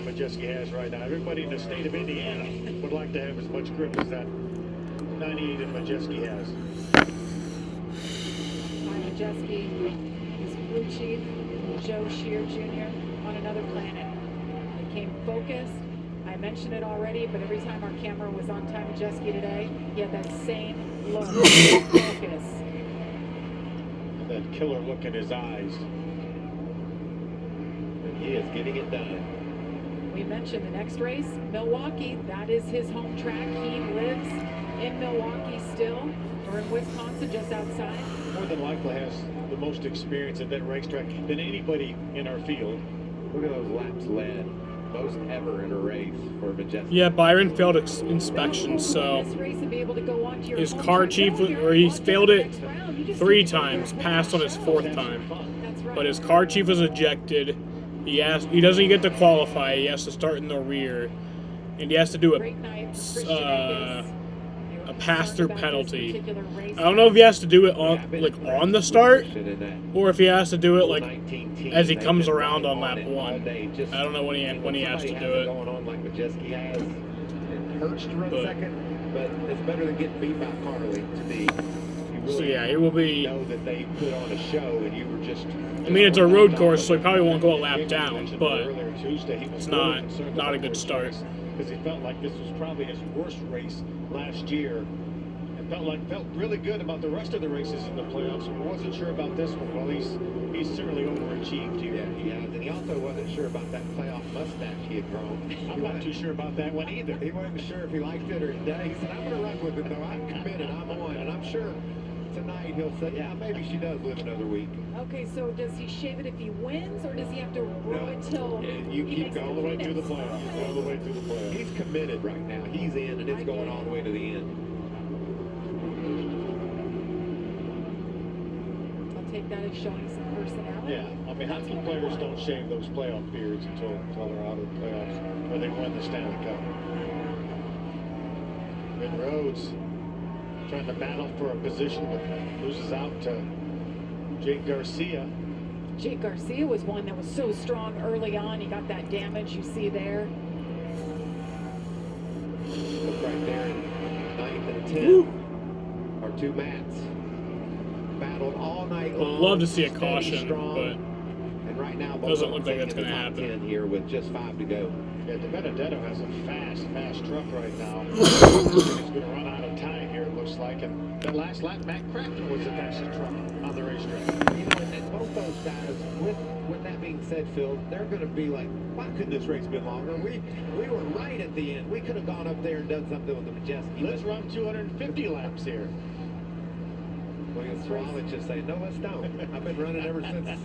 Majeski has right now. Everybody in the state of Indiana would like to have as much grip as that 98 that Majeski has. Tom Majeski, his crew chief, Joe Shear Jr. on another planet. They came focused. I mentioned it already, but every time our camera was on Tom Majeski today, he had that same look, focus. And that killer look in his eyes. And he is getting it done. We mentioned the next race, Milwaukee. That is his home track. He lives in Milwaukee still, or in Wisconsin, just outside. More than likely has the most experience at that racetrack than anybody in our field. Look at those laps led. Most ever in a race for Majeski. Yeah, Byron failed inspection, so his car chief, or he's failed it 3 times, passed on his 4th time. But his car chief was ejected. He doesn't get to qualify. He has to start in the rear, and he has to do a pass-through penalty. I don't know if he has to do it on the start, or if he has to do it as he comes around on lap 1. I don't know when he has to do it. Going on like Majeski has. And Hurst to run second, but it's better than getting beat by Carly to me. really So yeah, it will be. know that they put on a show and you were just. I mean, it's a road course, so he probably won't go a lap down, but Earlier Tuesday, he was it's really not concerned a about good this start. race because he felt like this was probably his worst race last year, and felt really good about the rest of the races in the playoffs. But wasn't sure about this one. Well, he's certainly overachieved here. Yeah, he has, and he also wasn't sure about that playoff mustache he had grown. I'm not too sure about that one either. He wasn't sure if he liked it or not. He said, "I'm going to run with it, though. I'm committed. I'm on," and I'm sure tonight he'll say, "Yeah, maybe she does live another week." Okay, so does he shave it if he wins, or does he have to roll it till You he keep makes going all the way through the playoffs. All the way through the playoffs. He's committed right now. He's in, and it's going all the way to the end. I'll take that as showing some personality. Yeah, I mean, hockey players don't shave those playoff beards until they're out of the playoffs or they win the Stanley Cup. Ben Rhodes trying to battle for a position, but loses out to Jake Garcia. Jake Garcia was one that was so strong early on. He got that damage you see there. Look right there in 9th and 10th. Our two Matts battled all night long. I'd love to see a steady, caution, strong, but and right now doesn't look like that's going to happen. 10 here with just 5 to go. Yeah, DiBenedetto has a fast truck right now. He's going to run out of time here, it looks like. And that last lap, Matt Crafton was the fastest truck on the racetrack. You know, and both those guys, with that being said, Phil, they're going to be like, why couldn't this race been longer? We were right at the end. We could have gone up there and done something with the Majeski. Let's run 250 laps here. William Swalwich just saying, no, let's don't. I've been running ever since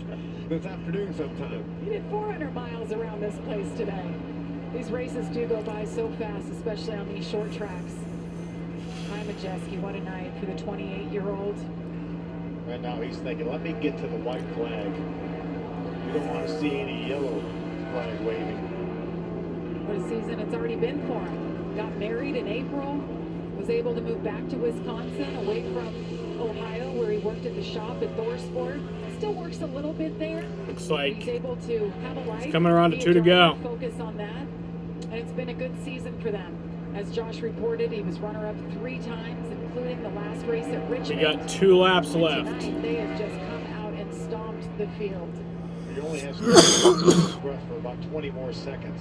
this afternoon sometime. He did 400 miles around this place today. These races do go by so fast, especially on these short tracks. Ty Majeski, what a night for the 28-year-old. Right now he's thinking, let me get to the white flag. We don't want to see any yellow flag waving. What a season it's already been for him. Got married in April, was able to move back to Wisconsin, away from Ohio, where he worked at the shop at ThorSport. Still works a little bit there. Looks like he's able to have a life. it's coming around to 2 to go. Focus on that, and it's been a good season for them. As Josh reported, he was runner-up 3 times, including the last race at Richmond. We got 2 laps And left. tonight, they have just come out and stomped the field. He only has breath for about 20 more seconds.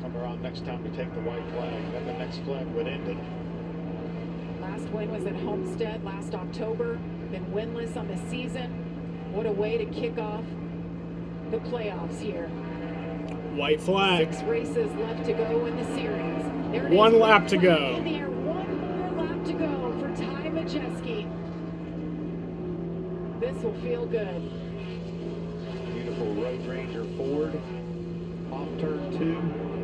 Come around next time to take the white flag. Then the next flag would end it. Last win was at Homestead last October. Been winless on the season. What a way to kick off the playoffs here. White flag. 6 races left to go in the series. There it is. 1 lap to go. In the air. 1 more lap to go for Ty Majeski. This will feel good. Beautiful Road Ranger Ford. Off turn 2. You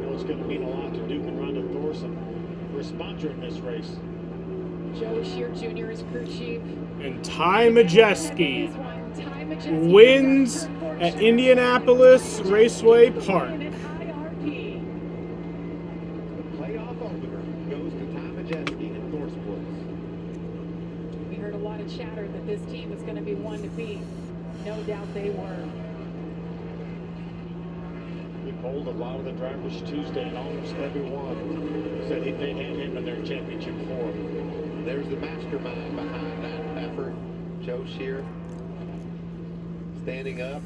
know it's going to mean a lot to Duke and Rhonda Thorson for sponsoring this race. Joe Shear Jr. is crew chief. And Ty Majeski wins at Indianapolis Raceway Park. The playoff opener goes to Ty Majeski and ThorSports. We heard a lot of chatter that this team was going to be one to beat. No doubt they were. We polled a lot of the drivers Tuesday, and almost everyone said they had him in their championship form. There's the mastermind behind that effort, Joe Shear. Standing up,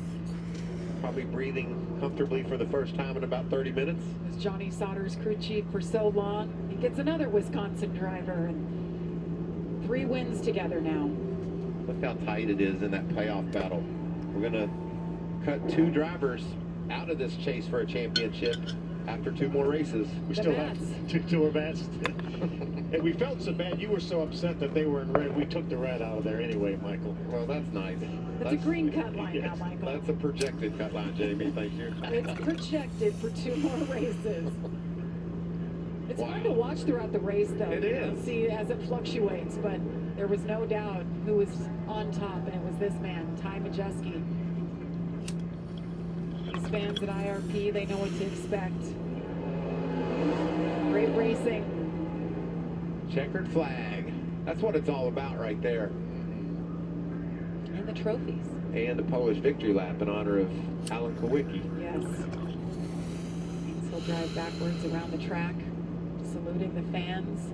probably breathing comfortably for the first time in about 30 minutes. Was Johnny Sauter's crew chief for so long. He gets another Wisconsin driver, and 3 wins together now. Look how tight it is in that playoff battle. We're going to cut 2 drivers out of this chase for a championship after 2 more races. We still have 2 more bats. And we felt so bad. You were so upset that they were in red. We took the red out of there anyway, Michael. Well, that's nice. That's a green cut line now, Michael. That's a projected cut line, Jamie. Thank you. It's projected for 2 more races. It's fun to watch throughout the race, though. It is. See as it fluctuates, but there was no doubt who was on top, and it was this man, Ty Majeski. These fans at IRP, they know what to expect. Great racing. Checkered flag. That's what it's all about right there. And the trophies. And the Polish victory lap in honor of Alan Kowicki. Yes. He'll drive backwards around the track, saluting the fans.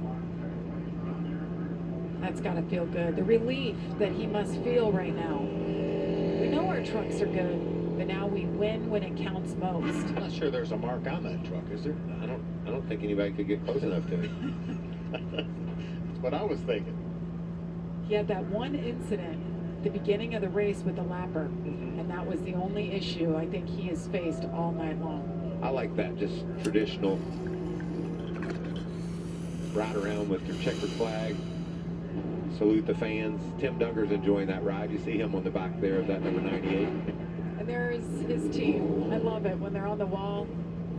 That's got to feel good. The relief that he must feel right now. We know our trucks are good, but now we win when it counts most. I'm not sure there's a mark on that truck, is there? I don't think anybody could get close enough to it. That's what I was thinking. He had that one incident at the beginning of the race with the lapper, and that was the only issue I think he has faced all night long. I like that, just traditional ride around with your checkered flag, salute the fans. Tim Dunger's enjoying that ride. You see him on the back there of that number 98. And there's his team. I love it when they're on the wall.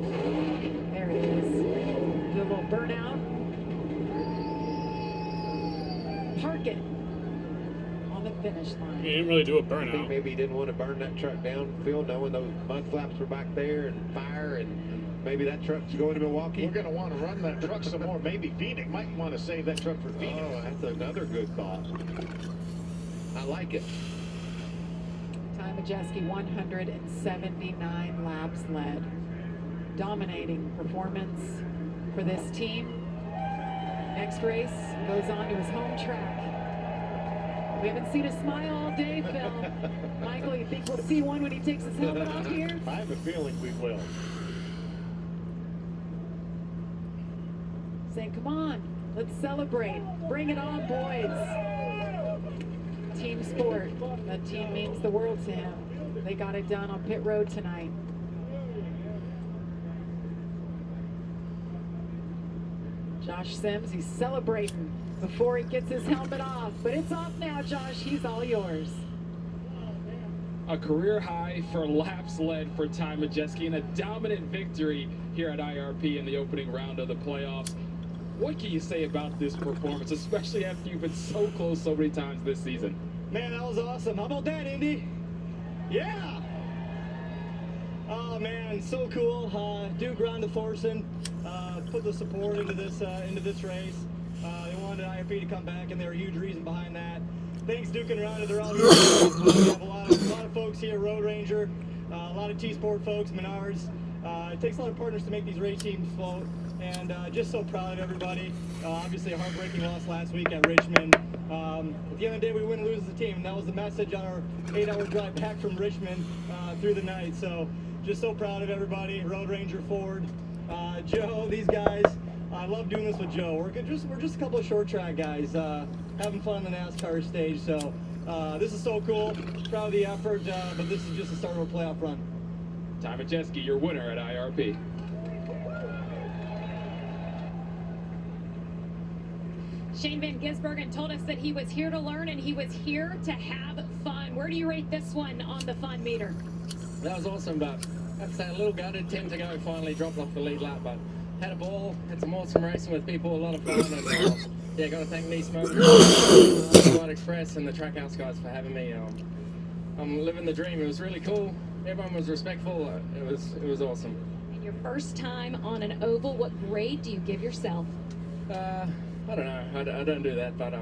There it is. Do a little burnout. Park it on the finish line. He didn't really do a I think burnout. maybe he didn't want to burn that truck down, Phil, knowing those mud flaps were back there and fire, and maybe that truck's going to Milwaukee. We're going to want to run that truck some more. Maybe Phoenix might want to save that truck for Phoenix. Oh, that's another good thought. I like it. Ty Majeski, 179 laps led. Dominating performance for this team. Next race goes on to his home track. We haven't seen a smile all day, Phil. Michael, you think we'll see one when he takes his helmet off here? I have a feeling we will. Saying, come on, let's celebrate. Bring it on, boys. Team sport. That team means the world to him. They got it done on pit road tonight. Josh Sims, he's celebrating before he gets his helmet off. But it's off now, Josh. He's all yours. A career high for laps led for Ty Majeski and a dominant victory here at IRP in the opening round of the playoffs. What can you say about this performance, especially after you've been so close so many times this season? Man, that was awesome. How about that, Indy? Yeah! Oh man, so cool. Duke Ronda Thorson put the support into this race. They wanted IRP to come back, and they're a huge reason behind that. Thanks, Duke and Ronda. They're all here. We have a lot of folks here, Road Ranger, a lot of T-Sport folks, Menards. It takes a lot of partners to make these race teams float, and just so proud of everybody. Obviously, a heartbreaking loss last week at Richmond. At the end of the day, we win and lose as a team, and that was the message on our 8-hour drive back from Richmond through the night. So, just so proud of everybody. Road Ranger, Ford, Joe, these guys. I love doing this with Joe. We're just a couple of short track guys having fun on the NASCAR stage. So this is so cool. Proud of the effort, but this is just the start of a playoff run. Ty Majeski, your winner at IRP. Shane Van Gisbergen told us that he was here to learn and he was here to have fun. Where do you rate this one on the fun meter? That was awesome, but I have to say a little gutted. 10 to go, finally dropped off the lead lap, but had a ball, had some awesome racing with people, a lot of fun. And, yeah, got to thank Lee Smoke, Light Express, and the Trackhouse guys for having me. I'm living the dream. It was really cool. Everyone was respectful. It was awesome. And your first time on an oval, what grade do you give yourself? I don't know. I don't do that, but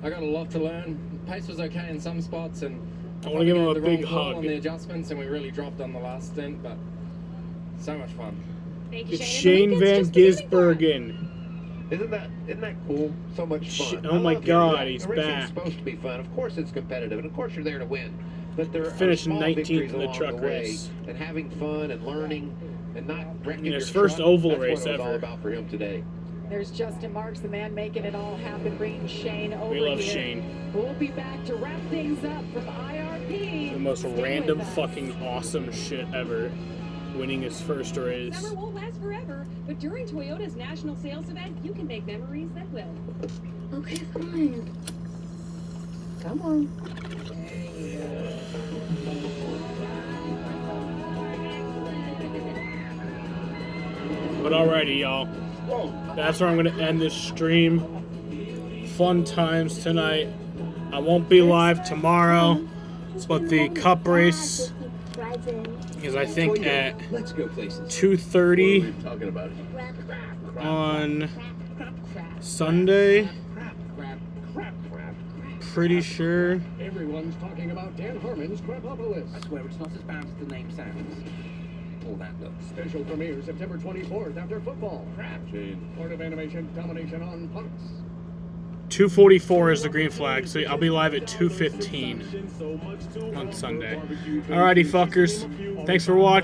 I got a lot to learn. Pace was okay in some spots, and I want to give him a big hug hug. on the adjustments, and we really dropped on the last stint, but so much fun. Thank you, It's Shane Van Gisbergen. Isn't that cool? So much fun. Oh my God, he's racing's back. supposed to be fun. Of course it's competitive, and of course you're there to win. But there are Finishing small 19th victories in the along truck the way, race. and having fun and learning and not wrecking In your his first truck. oval That's race what it was all ever. about for him today. There's Justin Marks, the man making it all happen, bringing Shane over We love here. Shane. We'll be back to wrap things up from IRP. The most Stay random with us. fucking awesome shit ever. Winning his first race. Summer won't last forever, but during Toyota's national sales event, you can make memories that will. Okay, fine. Come on. But alrighty, y'all. That's where I'm going to end this stream. Fun times tonight. I won't be live tomorrow. But the cup race is, I think, at 2:30 talking about on Sunday. Pretty sure. Everyone's talking about Dan Harmon's Crapopolis. I swear it's not as bad as the name sounds. All that looks. Special premiere September 24th after football. Crap. Art of Animation Domination on Fox. 2:44 is the green flag, so I'll be live at 2:15 on Sunday. Alrighty, fuckers. Thanks for watching.